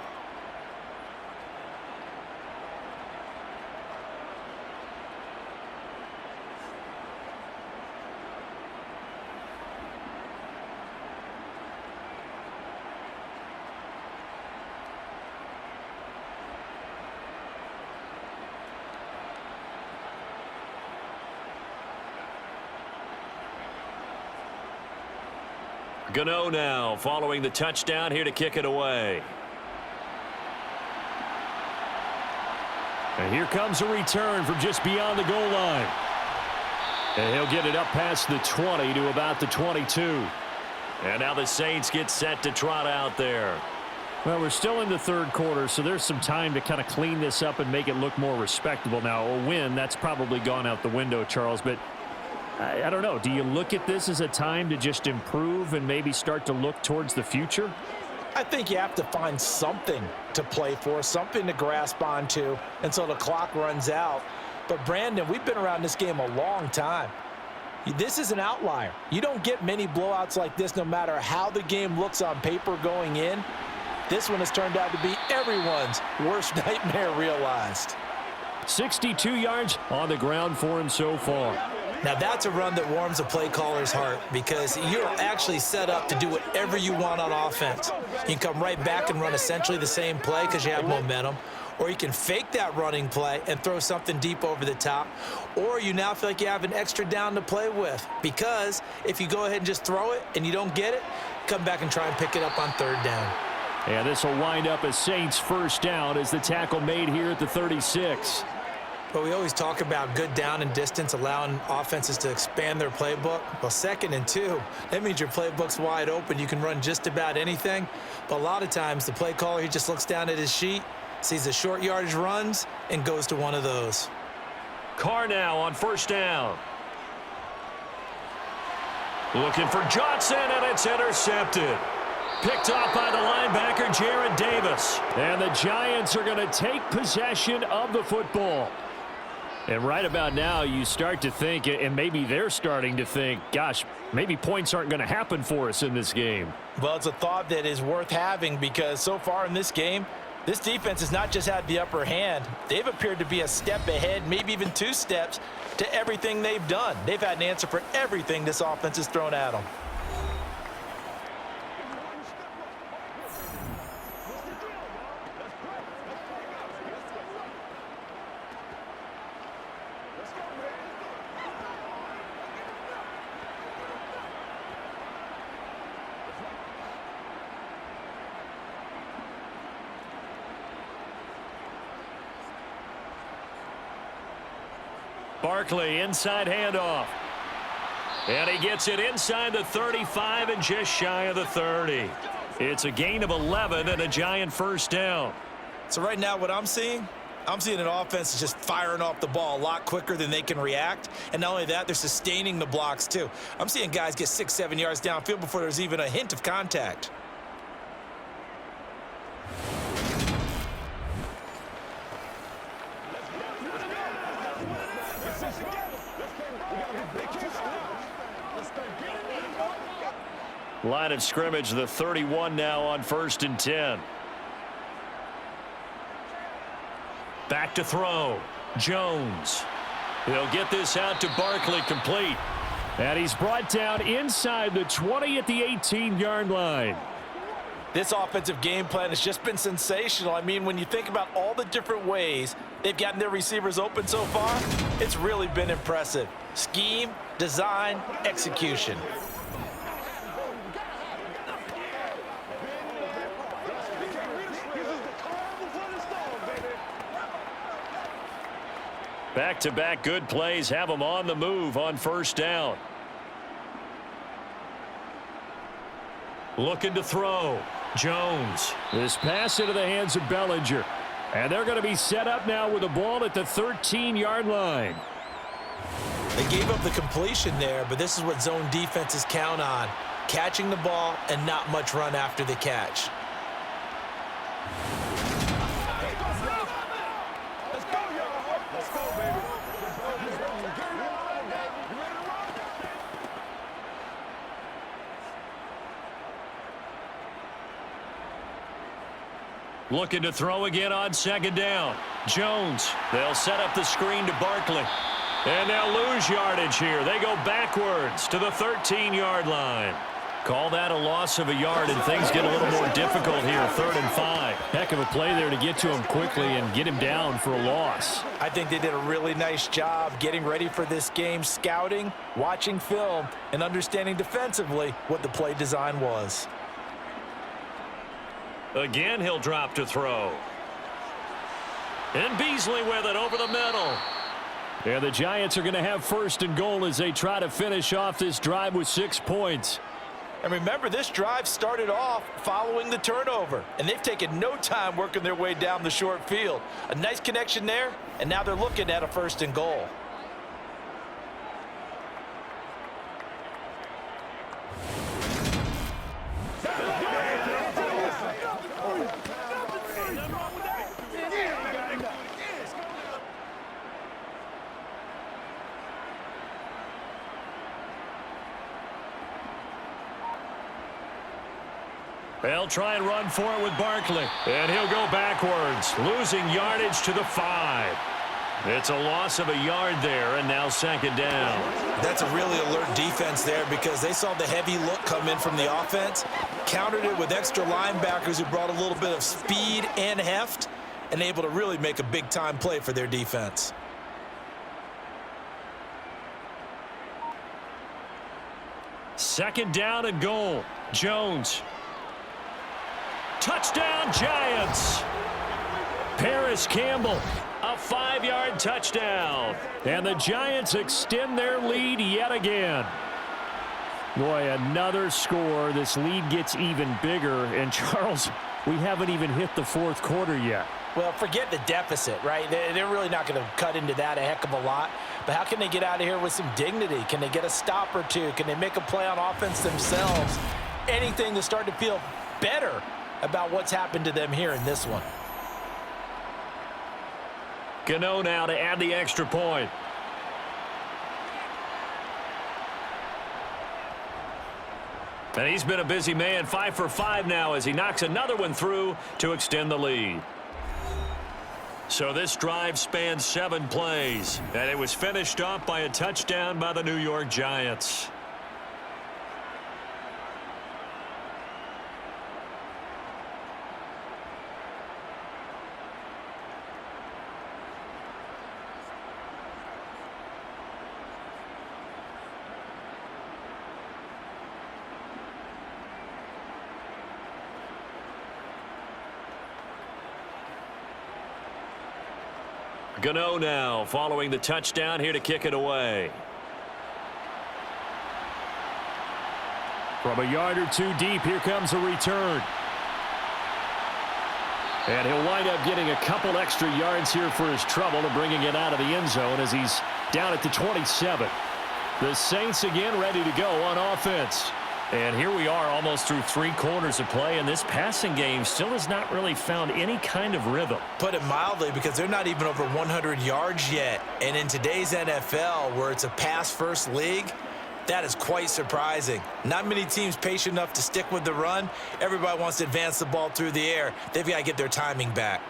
Gano now following the touchdown here to kick it away. And here comes a return from just beyond the goal line. And he'll get it up past the 20 to about the 22. And now the Saints get set to trot out there. Well, we're still in the 3rd quarter, so there's some time to kind of clean this up and make it look more respectable. Now, a win, that's probably gone out the window, Charles, but I don't know. Do you look at this as a time to just improve and maybe start to look towards the future? I think you have to find something to play for, something to grasp onto until the clock runs out. But, Brandon, we've been around this game a long time. This is an outlier. You don't get many blowouts like this no matter how the game looks on paper going in. This one has turned out to be everyone's worst nightmare realized. 62 yards on the ground for him so far. Now that's a run that warms a play caller's heart because you're actually set up to do whatever you want on offense. You can come right back and run essentially the same play because you have momentum, or you can fake that running play and throw something deep over the top, or you now feel like you have an extra down to play with because if you go ahead and just throw it and you don't get it, come back and try and pick it up on third down. And this will wind up as Saints first down as the tackle made here at the 36. But we always talk about good down and distance, allowing offenses to expand their playbook. Well, 2nd and 2, that means your playbook's wide open. You can run just about anything. But a lot of times, the play caller, he just looks down at his sheet, sees the short yardage runs, and goes to one of those. Carr now on first down. Looking for Johnson, and it's intercepted. Picked off by the linebacker, Jared Davis. And the Giants are going to take possession of the football. And right about now, you start to think, and maybe they're starting to think, gosh, maybe points aren't going to happen for us in this game. Well, it's a thought that is worth having because so far in this game, this defense has not just had the upper hand. They've appeared to be a step ahead, maybe even 2 steps, to everything they've done. They've had an answer for everything this offense has thrown at them. Barkley, inside handoff. And he gets it inside the 35 and just shy of the 30. It's a gain of 11 and a Giant first down. So right now what I'm seeing an offense that's just firing off the ball a lot quicker than they can react. And not only that, they're sustaining the blocks too. I'm seeing guys get 6-7 yards downfield before there's even a hint of contact. Line of scrimmage, the 31 now on 1st and 10. Back to throw. Jones. He'll get this out to Barkley, complete. And he's brought down inside the 20 at the 18-yard line. This offensive game plan has just been sensational. I mean, when you think about all the different ways they've gotten their receivers open so far, it's really been impressive. Scheme, design, execution. Back-to-back good plays have them on the move on first down. Looking to throw. Jones. This pass into the hands of Bellinger. And they're going to be set up now with the ball at the 13-yard line. They gave up the completion there, but this is what zone defenses count on. Catching the ball and not much run after the catch. Looking to throw again on second down. Jones. They'll set up the screen to Barkley. And they'll lose yardage here. They go backwards to the 13-yard line. Call that a loss of a yard, and things get a little more difficult here, 3rd and 5. Heck of a play there to get to him quickly and get him down for a loss. I think they did a really nice job getting ready for this game, scouting, watching film, and understanding defensively what the play design was. Again, he'll drop to throw. And Beasley with it over the middle. Yeah, the Giants are going to have 1st and goal as they try to finish off this drive with 6 points. And remember, this drive started off following the turnover, and they've taken no time working their way down the short field. A nice connection there, and now they're looking at a 1st and goal. They'll try and run for it with Barkley. And he'll go backwards, losing yardage to the 5. It's a loss of a yard there, and now second down. That's a really alert defense there because they saw the heavy look come in from the offense, countered it with extra linebackers who brought a little bit of speed and heft, and able to really make a big-time play for their defense. Second down and goal. Jones. Touchdown, Giants. Paris Campbell, a 5-yard touchdown. And the Giants extend their lead yet again. Boy, another score. This lead gets even bigger. And, Charles, we haven't even hit the fourth quarter yet. Well, forget the deficit, right? They're really not going to cut into that a heck of a lot. But how can they get out of here with some dignity? Can they get a stop or two? Can they make a play on offense themselves? Anything to start to feel better about what's happened to them here in this one. Gano now to add the extra point. And he's been a busy man, 5 for 5 now as he knocks another one through to extend the lead. So this drive spans 7 plays, and it was finished off by a touchdown by the New York Giants. Gano now following the touchdown here to kick it away. From a yard or two deep, here comes a return. And he'll wind up getting a couple extra yards here for his trouble and bringing it out of the end zone as he's down at the 27. The Saints again ready to go on offense. And here we are almost through 3 quarters of play, and this passing game still has not really found any kind of rhythm. Put it mildly, because they're not even over 100 yards yet. And in today's NFL, where it's a pass-first league, that is quite surprising. Not many teams patient enough to stick with the run. Everybody wants to advance the ball through the air. They've got to get their timing back.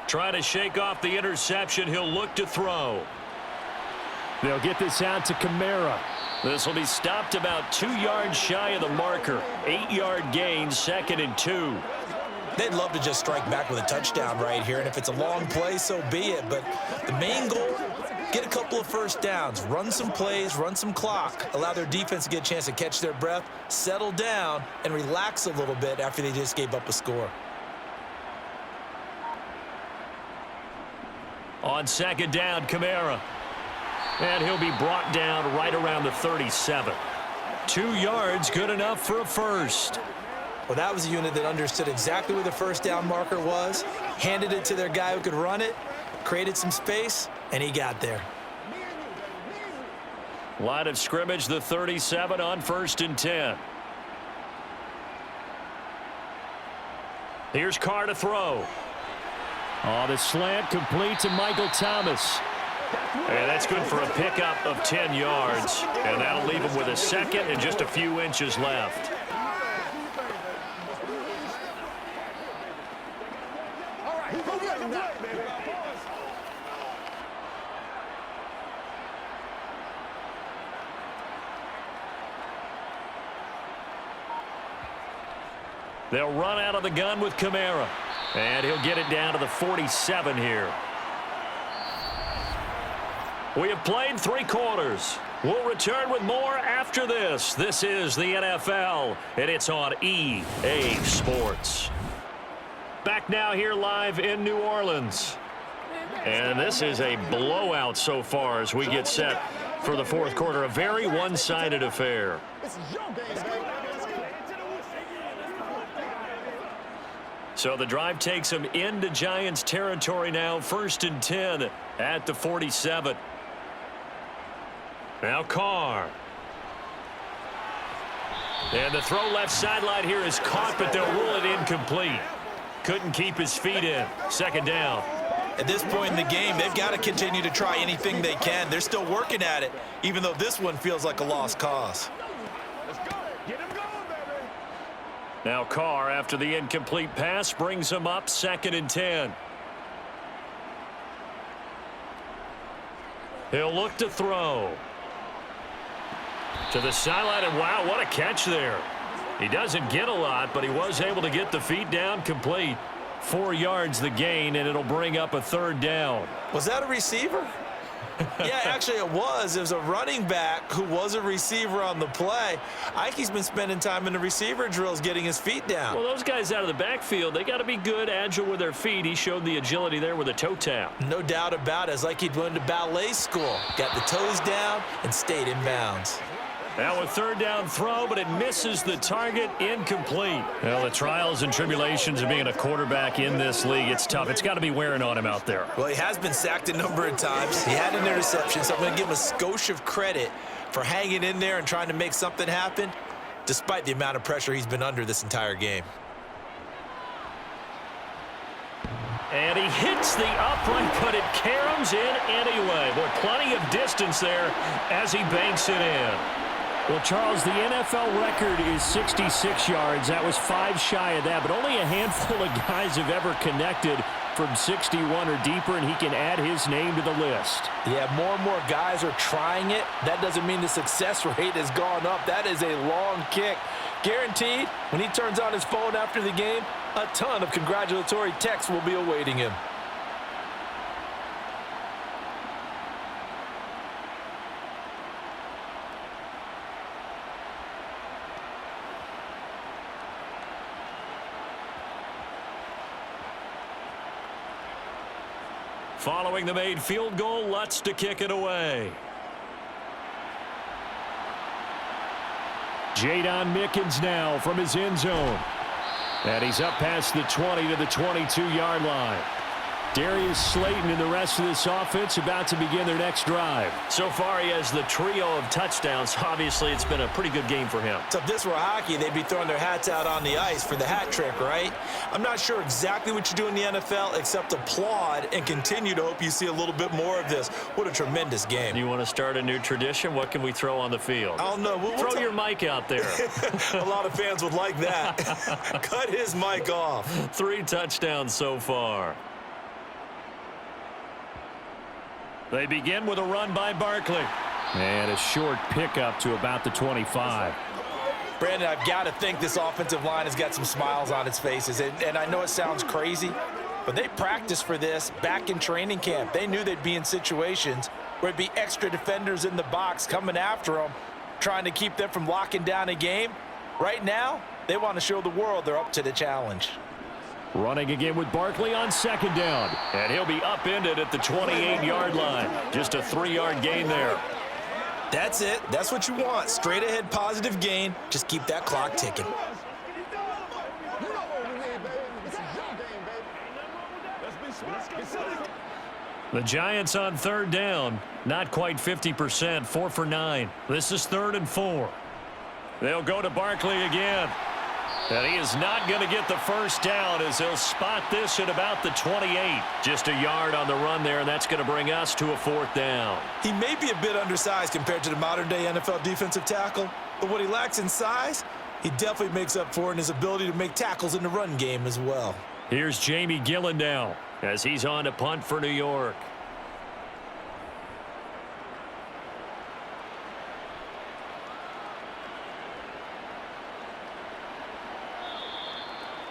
Trying to shake off the interception, he'll look to throw. They'll get this out to Kamara. This will be stopped about 2 yards shy of the marker. 8-yard gain, 2nd and 2. They'd love to just strike back with a touchdown right here, and if it's a long play, so be it. But the main goal, get a couple of first downs, run some plays, run some clock, allow their defense to get a chance to catch their breath, settle down, and relax a little bit after they just gave up a score. On second down, Kamara. And he'll be brought down right around the 37. 2 yards, good enough for a first. Well, that was a unit that understood exactly where the first down marker was, handed it to their guy who could run it, created some space, and he got there. Line of scrimmage, the 37 on 1st and 10. Here's Carr to throw. Oh, the slant complete to Michael Thomas. And that's good for a pickup of 10 yards. And that'll leave him with a second and just a few inches left. They'll run out of the gun with Kamara. And he'll get it down to the 47 here. We have played 3 quarters. We'll return with more after this. This is the NFL, and it's on EA Sports. Back now here live in New Orleans. And this is a blowout so far as we get set for the fourth quarter. A very one-sided affair. So the drive takes them into Giants territory now. 1st and 10 at the 47. Now Carr. And the throw left sideline here is caught, but they'll rule it incomplete. Couldn't keep his feet in. 2nd down. At this point in the game, they've got to continue to try anything they can. They're still working at it, even though this one feels like a lost cause. Let's go. Get him Now Carr, after the incomplete pass, brings him up 2nd and 10. He'll look to throw. To the sideline, and wow, what a catch there. He doesn't get a lot, but he was able to get the feet down complete. 4 yards the gain, and it'll bring up a 3rd down. Was that a receiver? Yeah, actually it was. It was a running back who was a receiver on the play. Ike's been spending time in the receiver drills getting his feet down. Well, those guys out of the backfield, they got to be good, agile with their feet. He showed the agility there with a toe tap. No doubt about it. It's like he'd went to ballet school. Got the toes down and stayed in bounds. Now a 3rd down throw, but it misses the target, incomplete. Well, the trials and tribulations of being a quarterback in this league, it's tough. It's got to be wearing on him out there. Well, he has been sacked a number of times. He had an interception, so I'm going to give him a skosh of credit for hanging in there and trying to make something happen, despite the amount of pressure he's been under this entire game. And he hits the upright, but it caroms in anyway. Boy, plenty of distance there as he banks it in. Well, Charles, the NFL record is 66 yards. That was 5 shy of that, but only a handful of guys have ever connected from 61 or deeper, and he can add his name to the list. Yeah, more and more guys are trying it. That doesn't mean the success rate has gone up. That is a long kick. Guaranteed, when he turns on his phone after the game, a ton of congratulatory texts will be awaiting him. Following the made field goal, Lutz to kick it away. Jadon Mickens now from his end zone. And he's up past the 20 to the 22-yard line. Darius Slayton and the rest of this offense about to begin their next drive. So far, he has the trio of touchdowns. Obviously, it's been a pretty good game for him. So if this were hockey, they'd be throwing their hats out on the ice for the hat trick, right? I'm not sure exactly what you do in the NFL except applaud and continue to hope you see a little bit more of this. What a tremendous game. You want to start a new tradition? What can we throw on the field? I don't know. Throw your mic out there. A lot of fans would like that. Cut his mic off. 3 touchdowns so far. They begin with a run by Barkley. And a short pickup to about the 25. Brandon, I've got to think this offensive line has got some smiles on its faces. And I know it sounds crazy, but they practiced for this back in training camp. They knew they'd be in situations where it'd be extra defenders in the box coming after them, trying to keep them from locking down a game. Right now, they want to show the world they're up to the challenge. Running again with Barkley on 2nd down. And he'll be upended at the 28-yard line. Just a 3-yard gain there. That's it. That's what you want. Straight ahead positive gain. Just keep that clock ticking. The Giants on 3rd down. Not quite 50%. 4 for 9. This is 3rd and 4. They'll go to Barkley again. And he is not going to get the first down as he'll spot this at about the 28. Just a yard on the run there, and that's going to bring us to a 4th down. He may be a bit undersized compared to the modern-day NFL defensive tackle, but what he lacks in size, he definitely makes up for in his ability to make tackles in the run game as well. Here's Jamie Gillen now as he's on to punt for New York.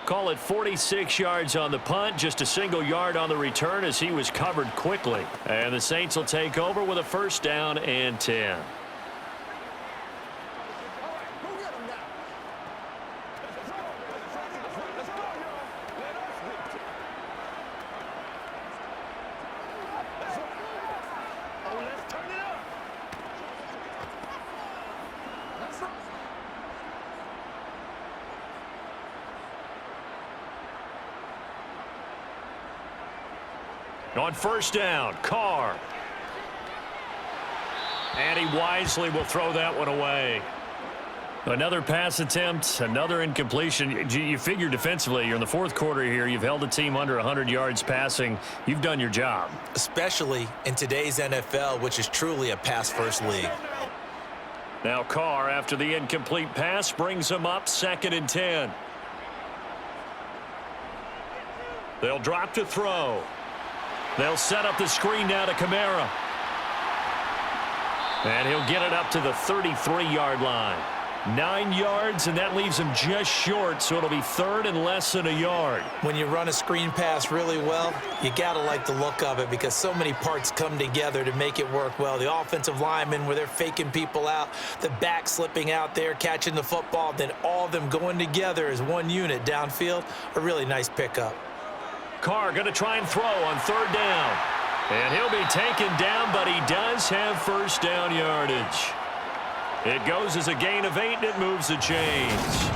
Call it 46 yards on the punt, just a single yard on the return as he was covered quickly. And the Saints will take over with a 1st down and 10. On 1st down, Carr. And he wisely will throw that one away. Another pass attempt, another incompletion. You figure defensively, you're in the 4th quarter here. You've held a team under 100 yards passing. You've done your job. Especially in today's NFL, which is truly a pass-first league. Now Carr, after the incomplete pass, brings him up 2nd and 10. They'll drop to throw. They'll set up the screen now to Kamara. And he'll get it up to the 33-yard line. 9 yards, and that leaves him just short, so it'll be third and less than a yard. When you run a screen pass really well, you got to like the look of it because so many parts come together to make it work well. The offensive linemen, where they're faking people out, the back slipping out there, catching the football, then all of them going together as one unit downfield. A really nice pickup. Carr going to try and throw on third down. And he'll be taken down, but he does have first down yardage. It goes as a gain of 8, and it moves the chains.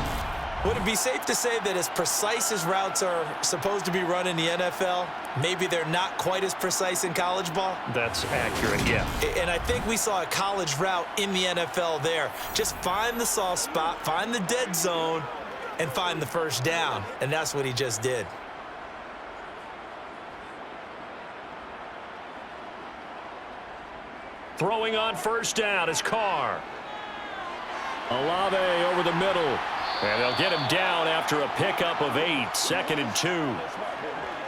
Would it be safe to say that as precise as routes are supposed to be run in the NFL, maybe they're not quite as precise in college ball? That's accurate, yeah. And I think we saw a college route in the NFL there. Just find the soft spot, find the dead zone, and find the first down. And that's what he just did. Throwing on first down is Carr. Olave over the middle. And they'll get him down after a pickup of 8, 2nd and 2.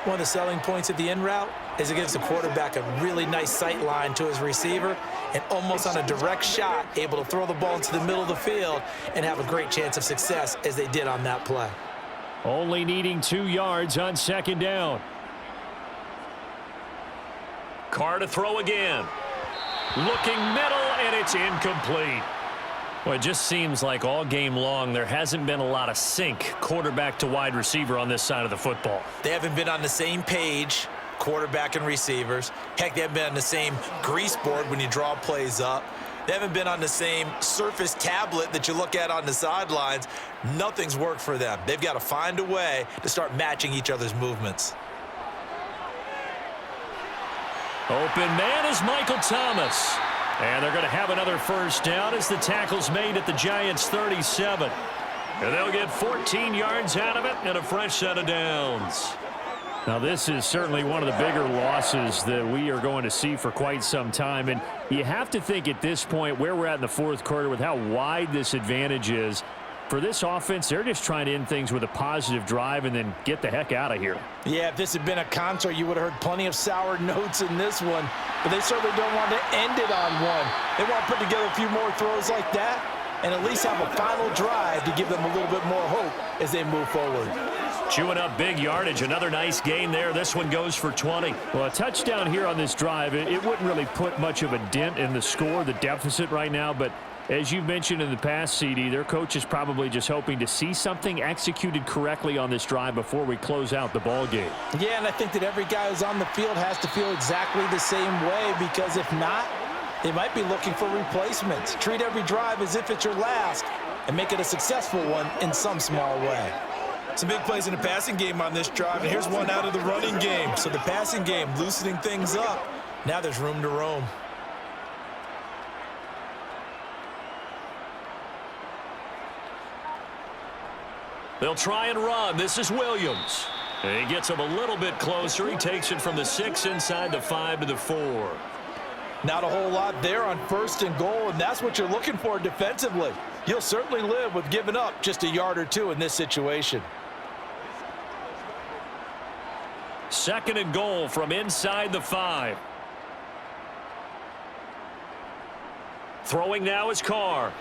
One of the selling points of the in route is it gives the quarterback a really nice sight line to his receiver and almost on a direct shot able to throw the ball into the middle of the field and have a great chance of success as they did on that play. Only needing 2 yards on 2nd down. Carr to throw again. Looking middle, and it's incomplete. Well, it just seems like all game long there hasn't been a lot of sync quarterback to wide receiver on this side of the football. They haven't been on the same page, quarterback and receivers. Heck, they haven't been on the same grease board when you draw plays up. They haven't been on the same surface tablet that you look at on the sidelines. Nothing's worked for them. They've got to find a way to start matching each other's movements. Open man is Michael Thomas. And they're going to have another first down as the tackle's made at the Giants' 37. And they'll get 14 yards out of it and a fresh set of downs. Now, this is certainly one of the bigger losses that we are going to see for quite some time. And you have to think at this point where we're at in the fourth quarter with how wide this advantage is. For this offense, they're just trying to end things with a positive drive and then get the heck out of here. Yeah, if this had been a concert, you would have heard plenty of sour notes in this one. But they certainly don't want to end it on one. They want to put together a few more throws like that and at least have a final drive to give them a little bit more hope as they move forward. Chewing up big yardage. Another nice gain there. This one goes for 20. Well, a touchdown here on this drive, it wouldn't really put much of a dent in the score, the deficit right now, but as you've mentioned in the past, CD, their coach is probably just hoping to see something executed correctly on this drive before we close out the ball game. Yeah, and I think that every guy who's on the field has to feel exactly the same way because if not, they might be looking for replacements. Treat every drive as if it's your last and make it a successful one in some small way. Some big plays in the passing game on this drive, and here's one out of the running game. So the passing game loosening things up. Now there's room to roam. They'll try and run. This is Williams. And he gets him a little bit closer. He takes it from the 6 inside the 5 to the 4. Not a whole lot there on 1st and goal, and that's what you're looking for defensively. You'll certainly live with giving up just a yard or two in this situation. 2nd and goal from inside the 5. Throwing now is Carr.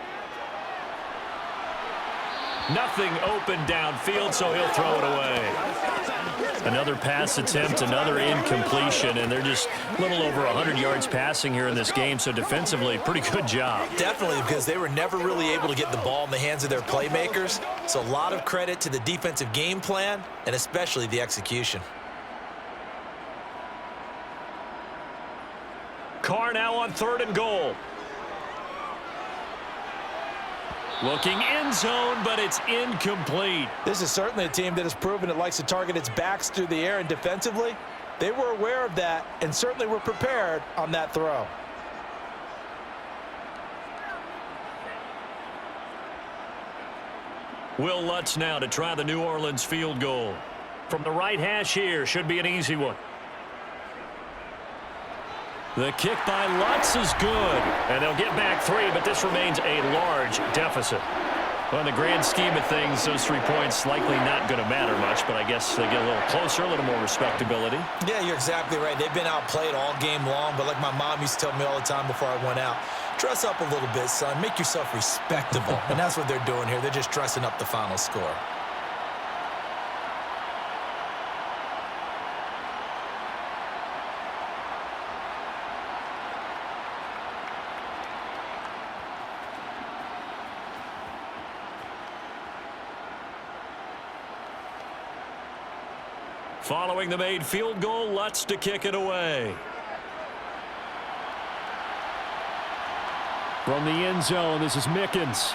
Nothing open downfield, so he'll throw it away. Another pass attempt, another incompletion, and they're just a little over 100 yards passing here in this game, so defensively, pretty good job. Definitely, because they were never really able to get the ball in the hands of their playmakers, so a lot of credit to the defensive game plan and especially the execution. Carr now on 3rd and goal. Looking end zone, but it's incomplete. This is certainly a team that has proven it likes to target its backs through the air, and defensively, they were aware of that and certainly were prepared on that throw. Will Lutz now to try the New Orleans field goal. From the right hash here, should be an easy one. The kick by Lutz is good, and they'll get back 3, but this remains a large deficit. Well, in the grand scheme of things, those 3 points likely not going to matter much, but I guess they get a little closer, a little more respectability. Yeah, you're exactly right. They've been outplayed all game long, but like my mom used to tell me all the time before I went out, dress up a little bit, son. Make yourself respectable. And that's what they're doing here. They're just dressing up the final score. Following the made field goal, Lutz to kick it away. From the end zone, this is Mickens.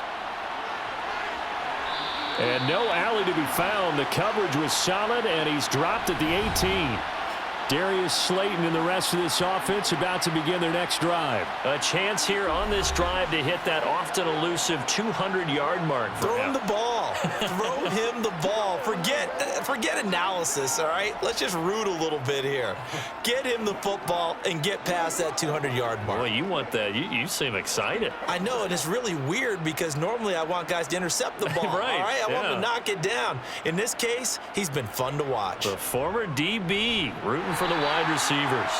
And no alley to be found. The coverage was solid, and he's dropped at the 18. Darius Slayton and the rest of this offense about to begin their next drive. A chance here on this drive to hit that often elusive 200-yard mark. Throw him the ball. Throw him the ball. Forget analysis, all right? Let's just root a little bit here. Get him the football and get past that 200-yard mark. Boy, you want that. You seem excited. I know, and it's really weird because normally I want guys to intercept the ball. Right, all right? I want yeah. them to knock it down. In this case, he's been fun to watch. The former DB rooting for the wide receivers.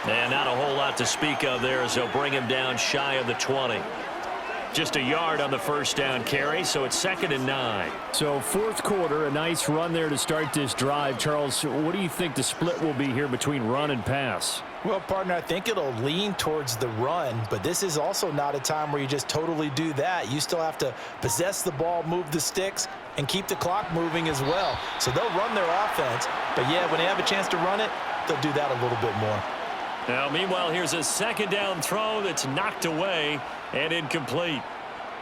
And not a whole lot to speak of there as they'll bring him down shy of the 20. Just a yard on the first down carry, so it's 2nd and 9. So fourth quarter, a nice run there to start this drive. Charles, what do you think the split will be here between run and pass? Well, partner, I think it'll lean towards the run, but this is also not a time where you just totally do that. You still have to possess the ball, move the sticks, and keep the clock moving as well. So they'll run their offense, but yeah, when they have a chance to run it, they'll do that a little bit more. Now, meanwhile, here's a second down throw that's knocked away and incomplete.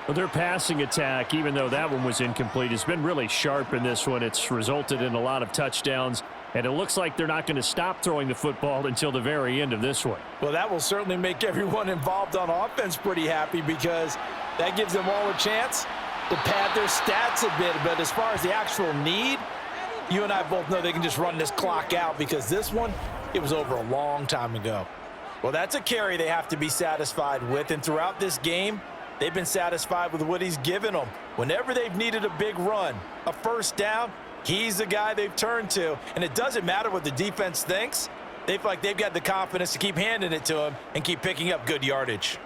Well, their passing attack, even though that one was incomplete, has been really sharp in this one. It's resulted in a lot of touchdowns, and it looks like they're not going to stop throwing the football until the very end of this one. Well, that will certainly make everyone involved on offense pretty happy because that gives them all a chance to pad their stats a bit. But as far as the actual need, you and I both know they can just run this clock out because this one, it was over a long time ago. Well, that's a carry they have to be satisfied with, and throughout this game, they've been satisfied with what he's given them. Whenever they've needed a big run, a first down, he's the guy they've turned to. And it doesn't matter what the defense thinks. They feel like they've got the confidence to keep handing it to him and keep picking up good yardage.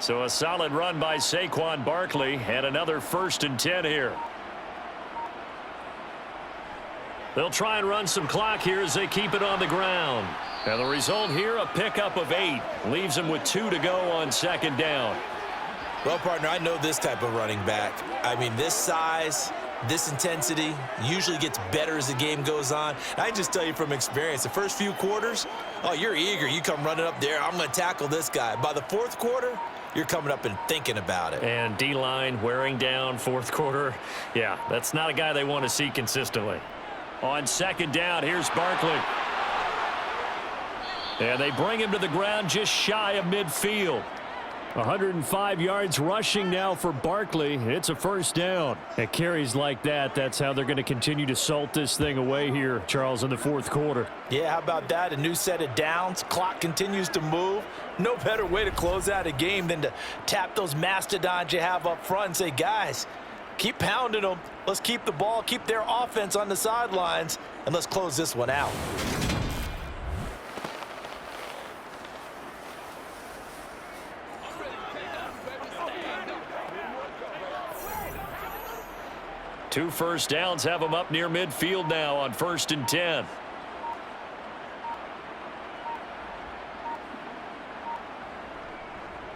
So a solid run by Saquon Barkley and another 1st and 10 here. They'll try and run some clock here as they keep it on the ground. And the result here, a pickup of 8. Leaves them with 2 to go on 2nd down. Well, partner, I know this type of running back. I mean, this size, this intensity usually gets better as the game goes on. And I just tell you from experience, the first few quarters, oh, you're eager. You come running up there, I'm going to tackle this guy. By the fourth quarter, you're coming up and thinking about it. And D-line wearing down fourth quarter. Yeah, that's not a guy they want to see consistently. On 2nd down, here's Barkley. And they bring him to the ground just shy of midfield. 105 yards rushing now for Barkley. It's a first down. At carries like that, that's how they're going to continue to salt this thing away here, Charles, in the fourth quarter. Yeah, how about that? A new set of downs. Clock continues to move. No better way to close out a game than to tap those mastodons you have up front and say, guys, keep pounding them. Let's keep the ball, keep their offense on the sidelines, and let's close this one out. Two first downs have them up near midfield now on 1st and 10.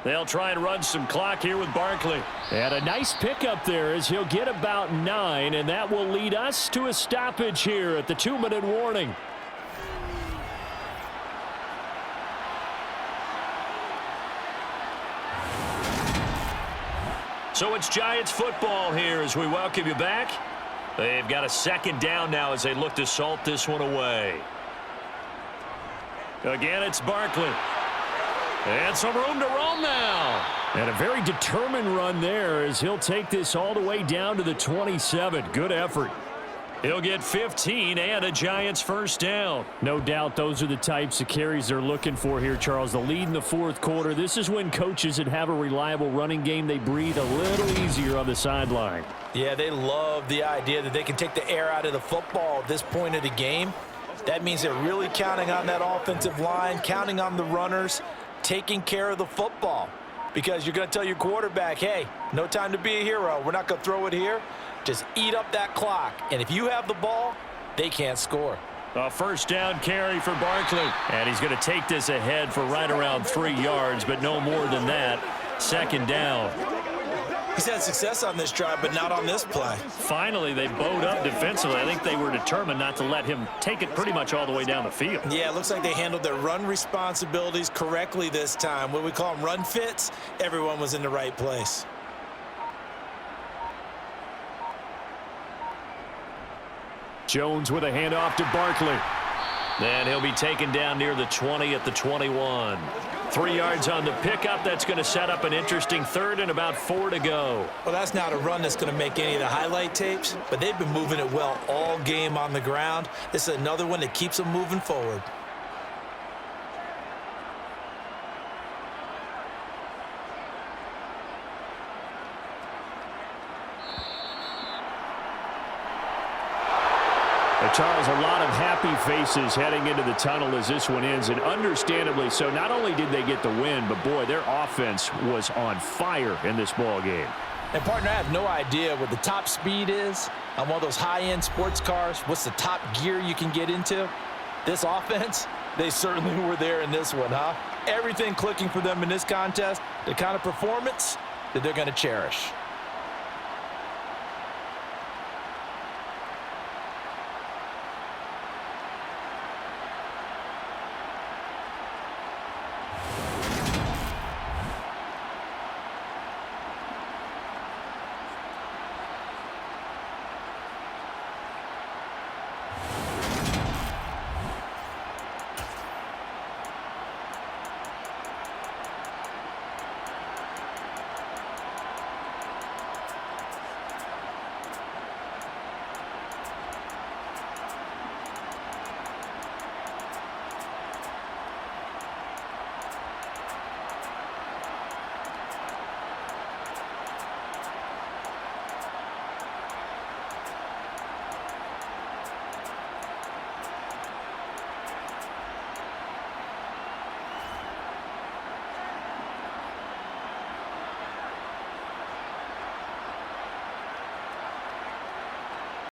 They'll try and run some clock here with Barkley. And a nice pickup there as he'll get about 9, and that will lead us to a stoppage here at the 2-minute warning. So it's Giants football here as we welcome you back. They've got a 2nd down now as they look to salt this one away. Again, it's Barkley. And some room to roam now. And a very determined run there as he'll take this all the way down to the 27. Good effort. He'll get 15 and a Giants first down. No doubt those are the types of carries they're looking for here, Charles. The lead in the fourth quarter. This is when coaches that have a reliable running game, they breathe a little easier on the sideline. Yeah, they love the idea that they can take the air out of the football at this point of the game. That means they're really counting on that offensive line, counting on the runners, taking care of the football. Because you're going to tell your quarterback, hey, no time to be a hero. We're not going to throw it here. Just eat up that clock. And if you have the ball, they can't score. A first down carry for Barkley. And he's going to take this ahead for right around 3 yards, but no more than that. Second down. He's had success on this drive, but not on this play. Finally, they bowed up defensively. I think they were determined not to let him take it pretty much all the way down the field. Yeah, it looks like they handled their run responsibilities correctly this time. What we call them run fits, everyone was in the right place. Jones with a handoff to Barkley. Then he'll be taken down near the 20 at the 21. 3 yards on the pickup. That's going to set up an interesting third and about 4 to go. Well, that's not a run that's going to make any of the highlight tapes, but they've been moving it well all game on the ground. This is another one that keeps them moving forward. Charles, a lot of happy faces heading into the tunnel as this one ends, and understandably so. Not only did they get the win, but, boy, their offense was on fire in this ball game. And, partner, I have no idea what the top speed is on one of those high-end sports cars. What's the top gear you can get into? This offense, they certainly were there in this one, huh? Everything clicking for them in this contest, the kind of performance that they're going to cherish.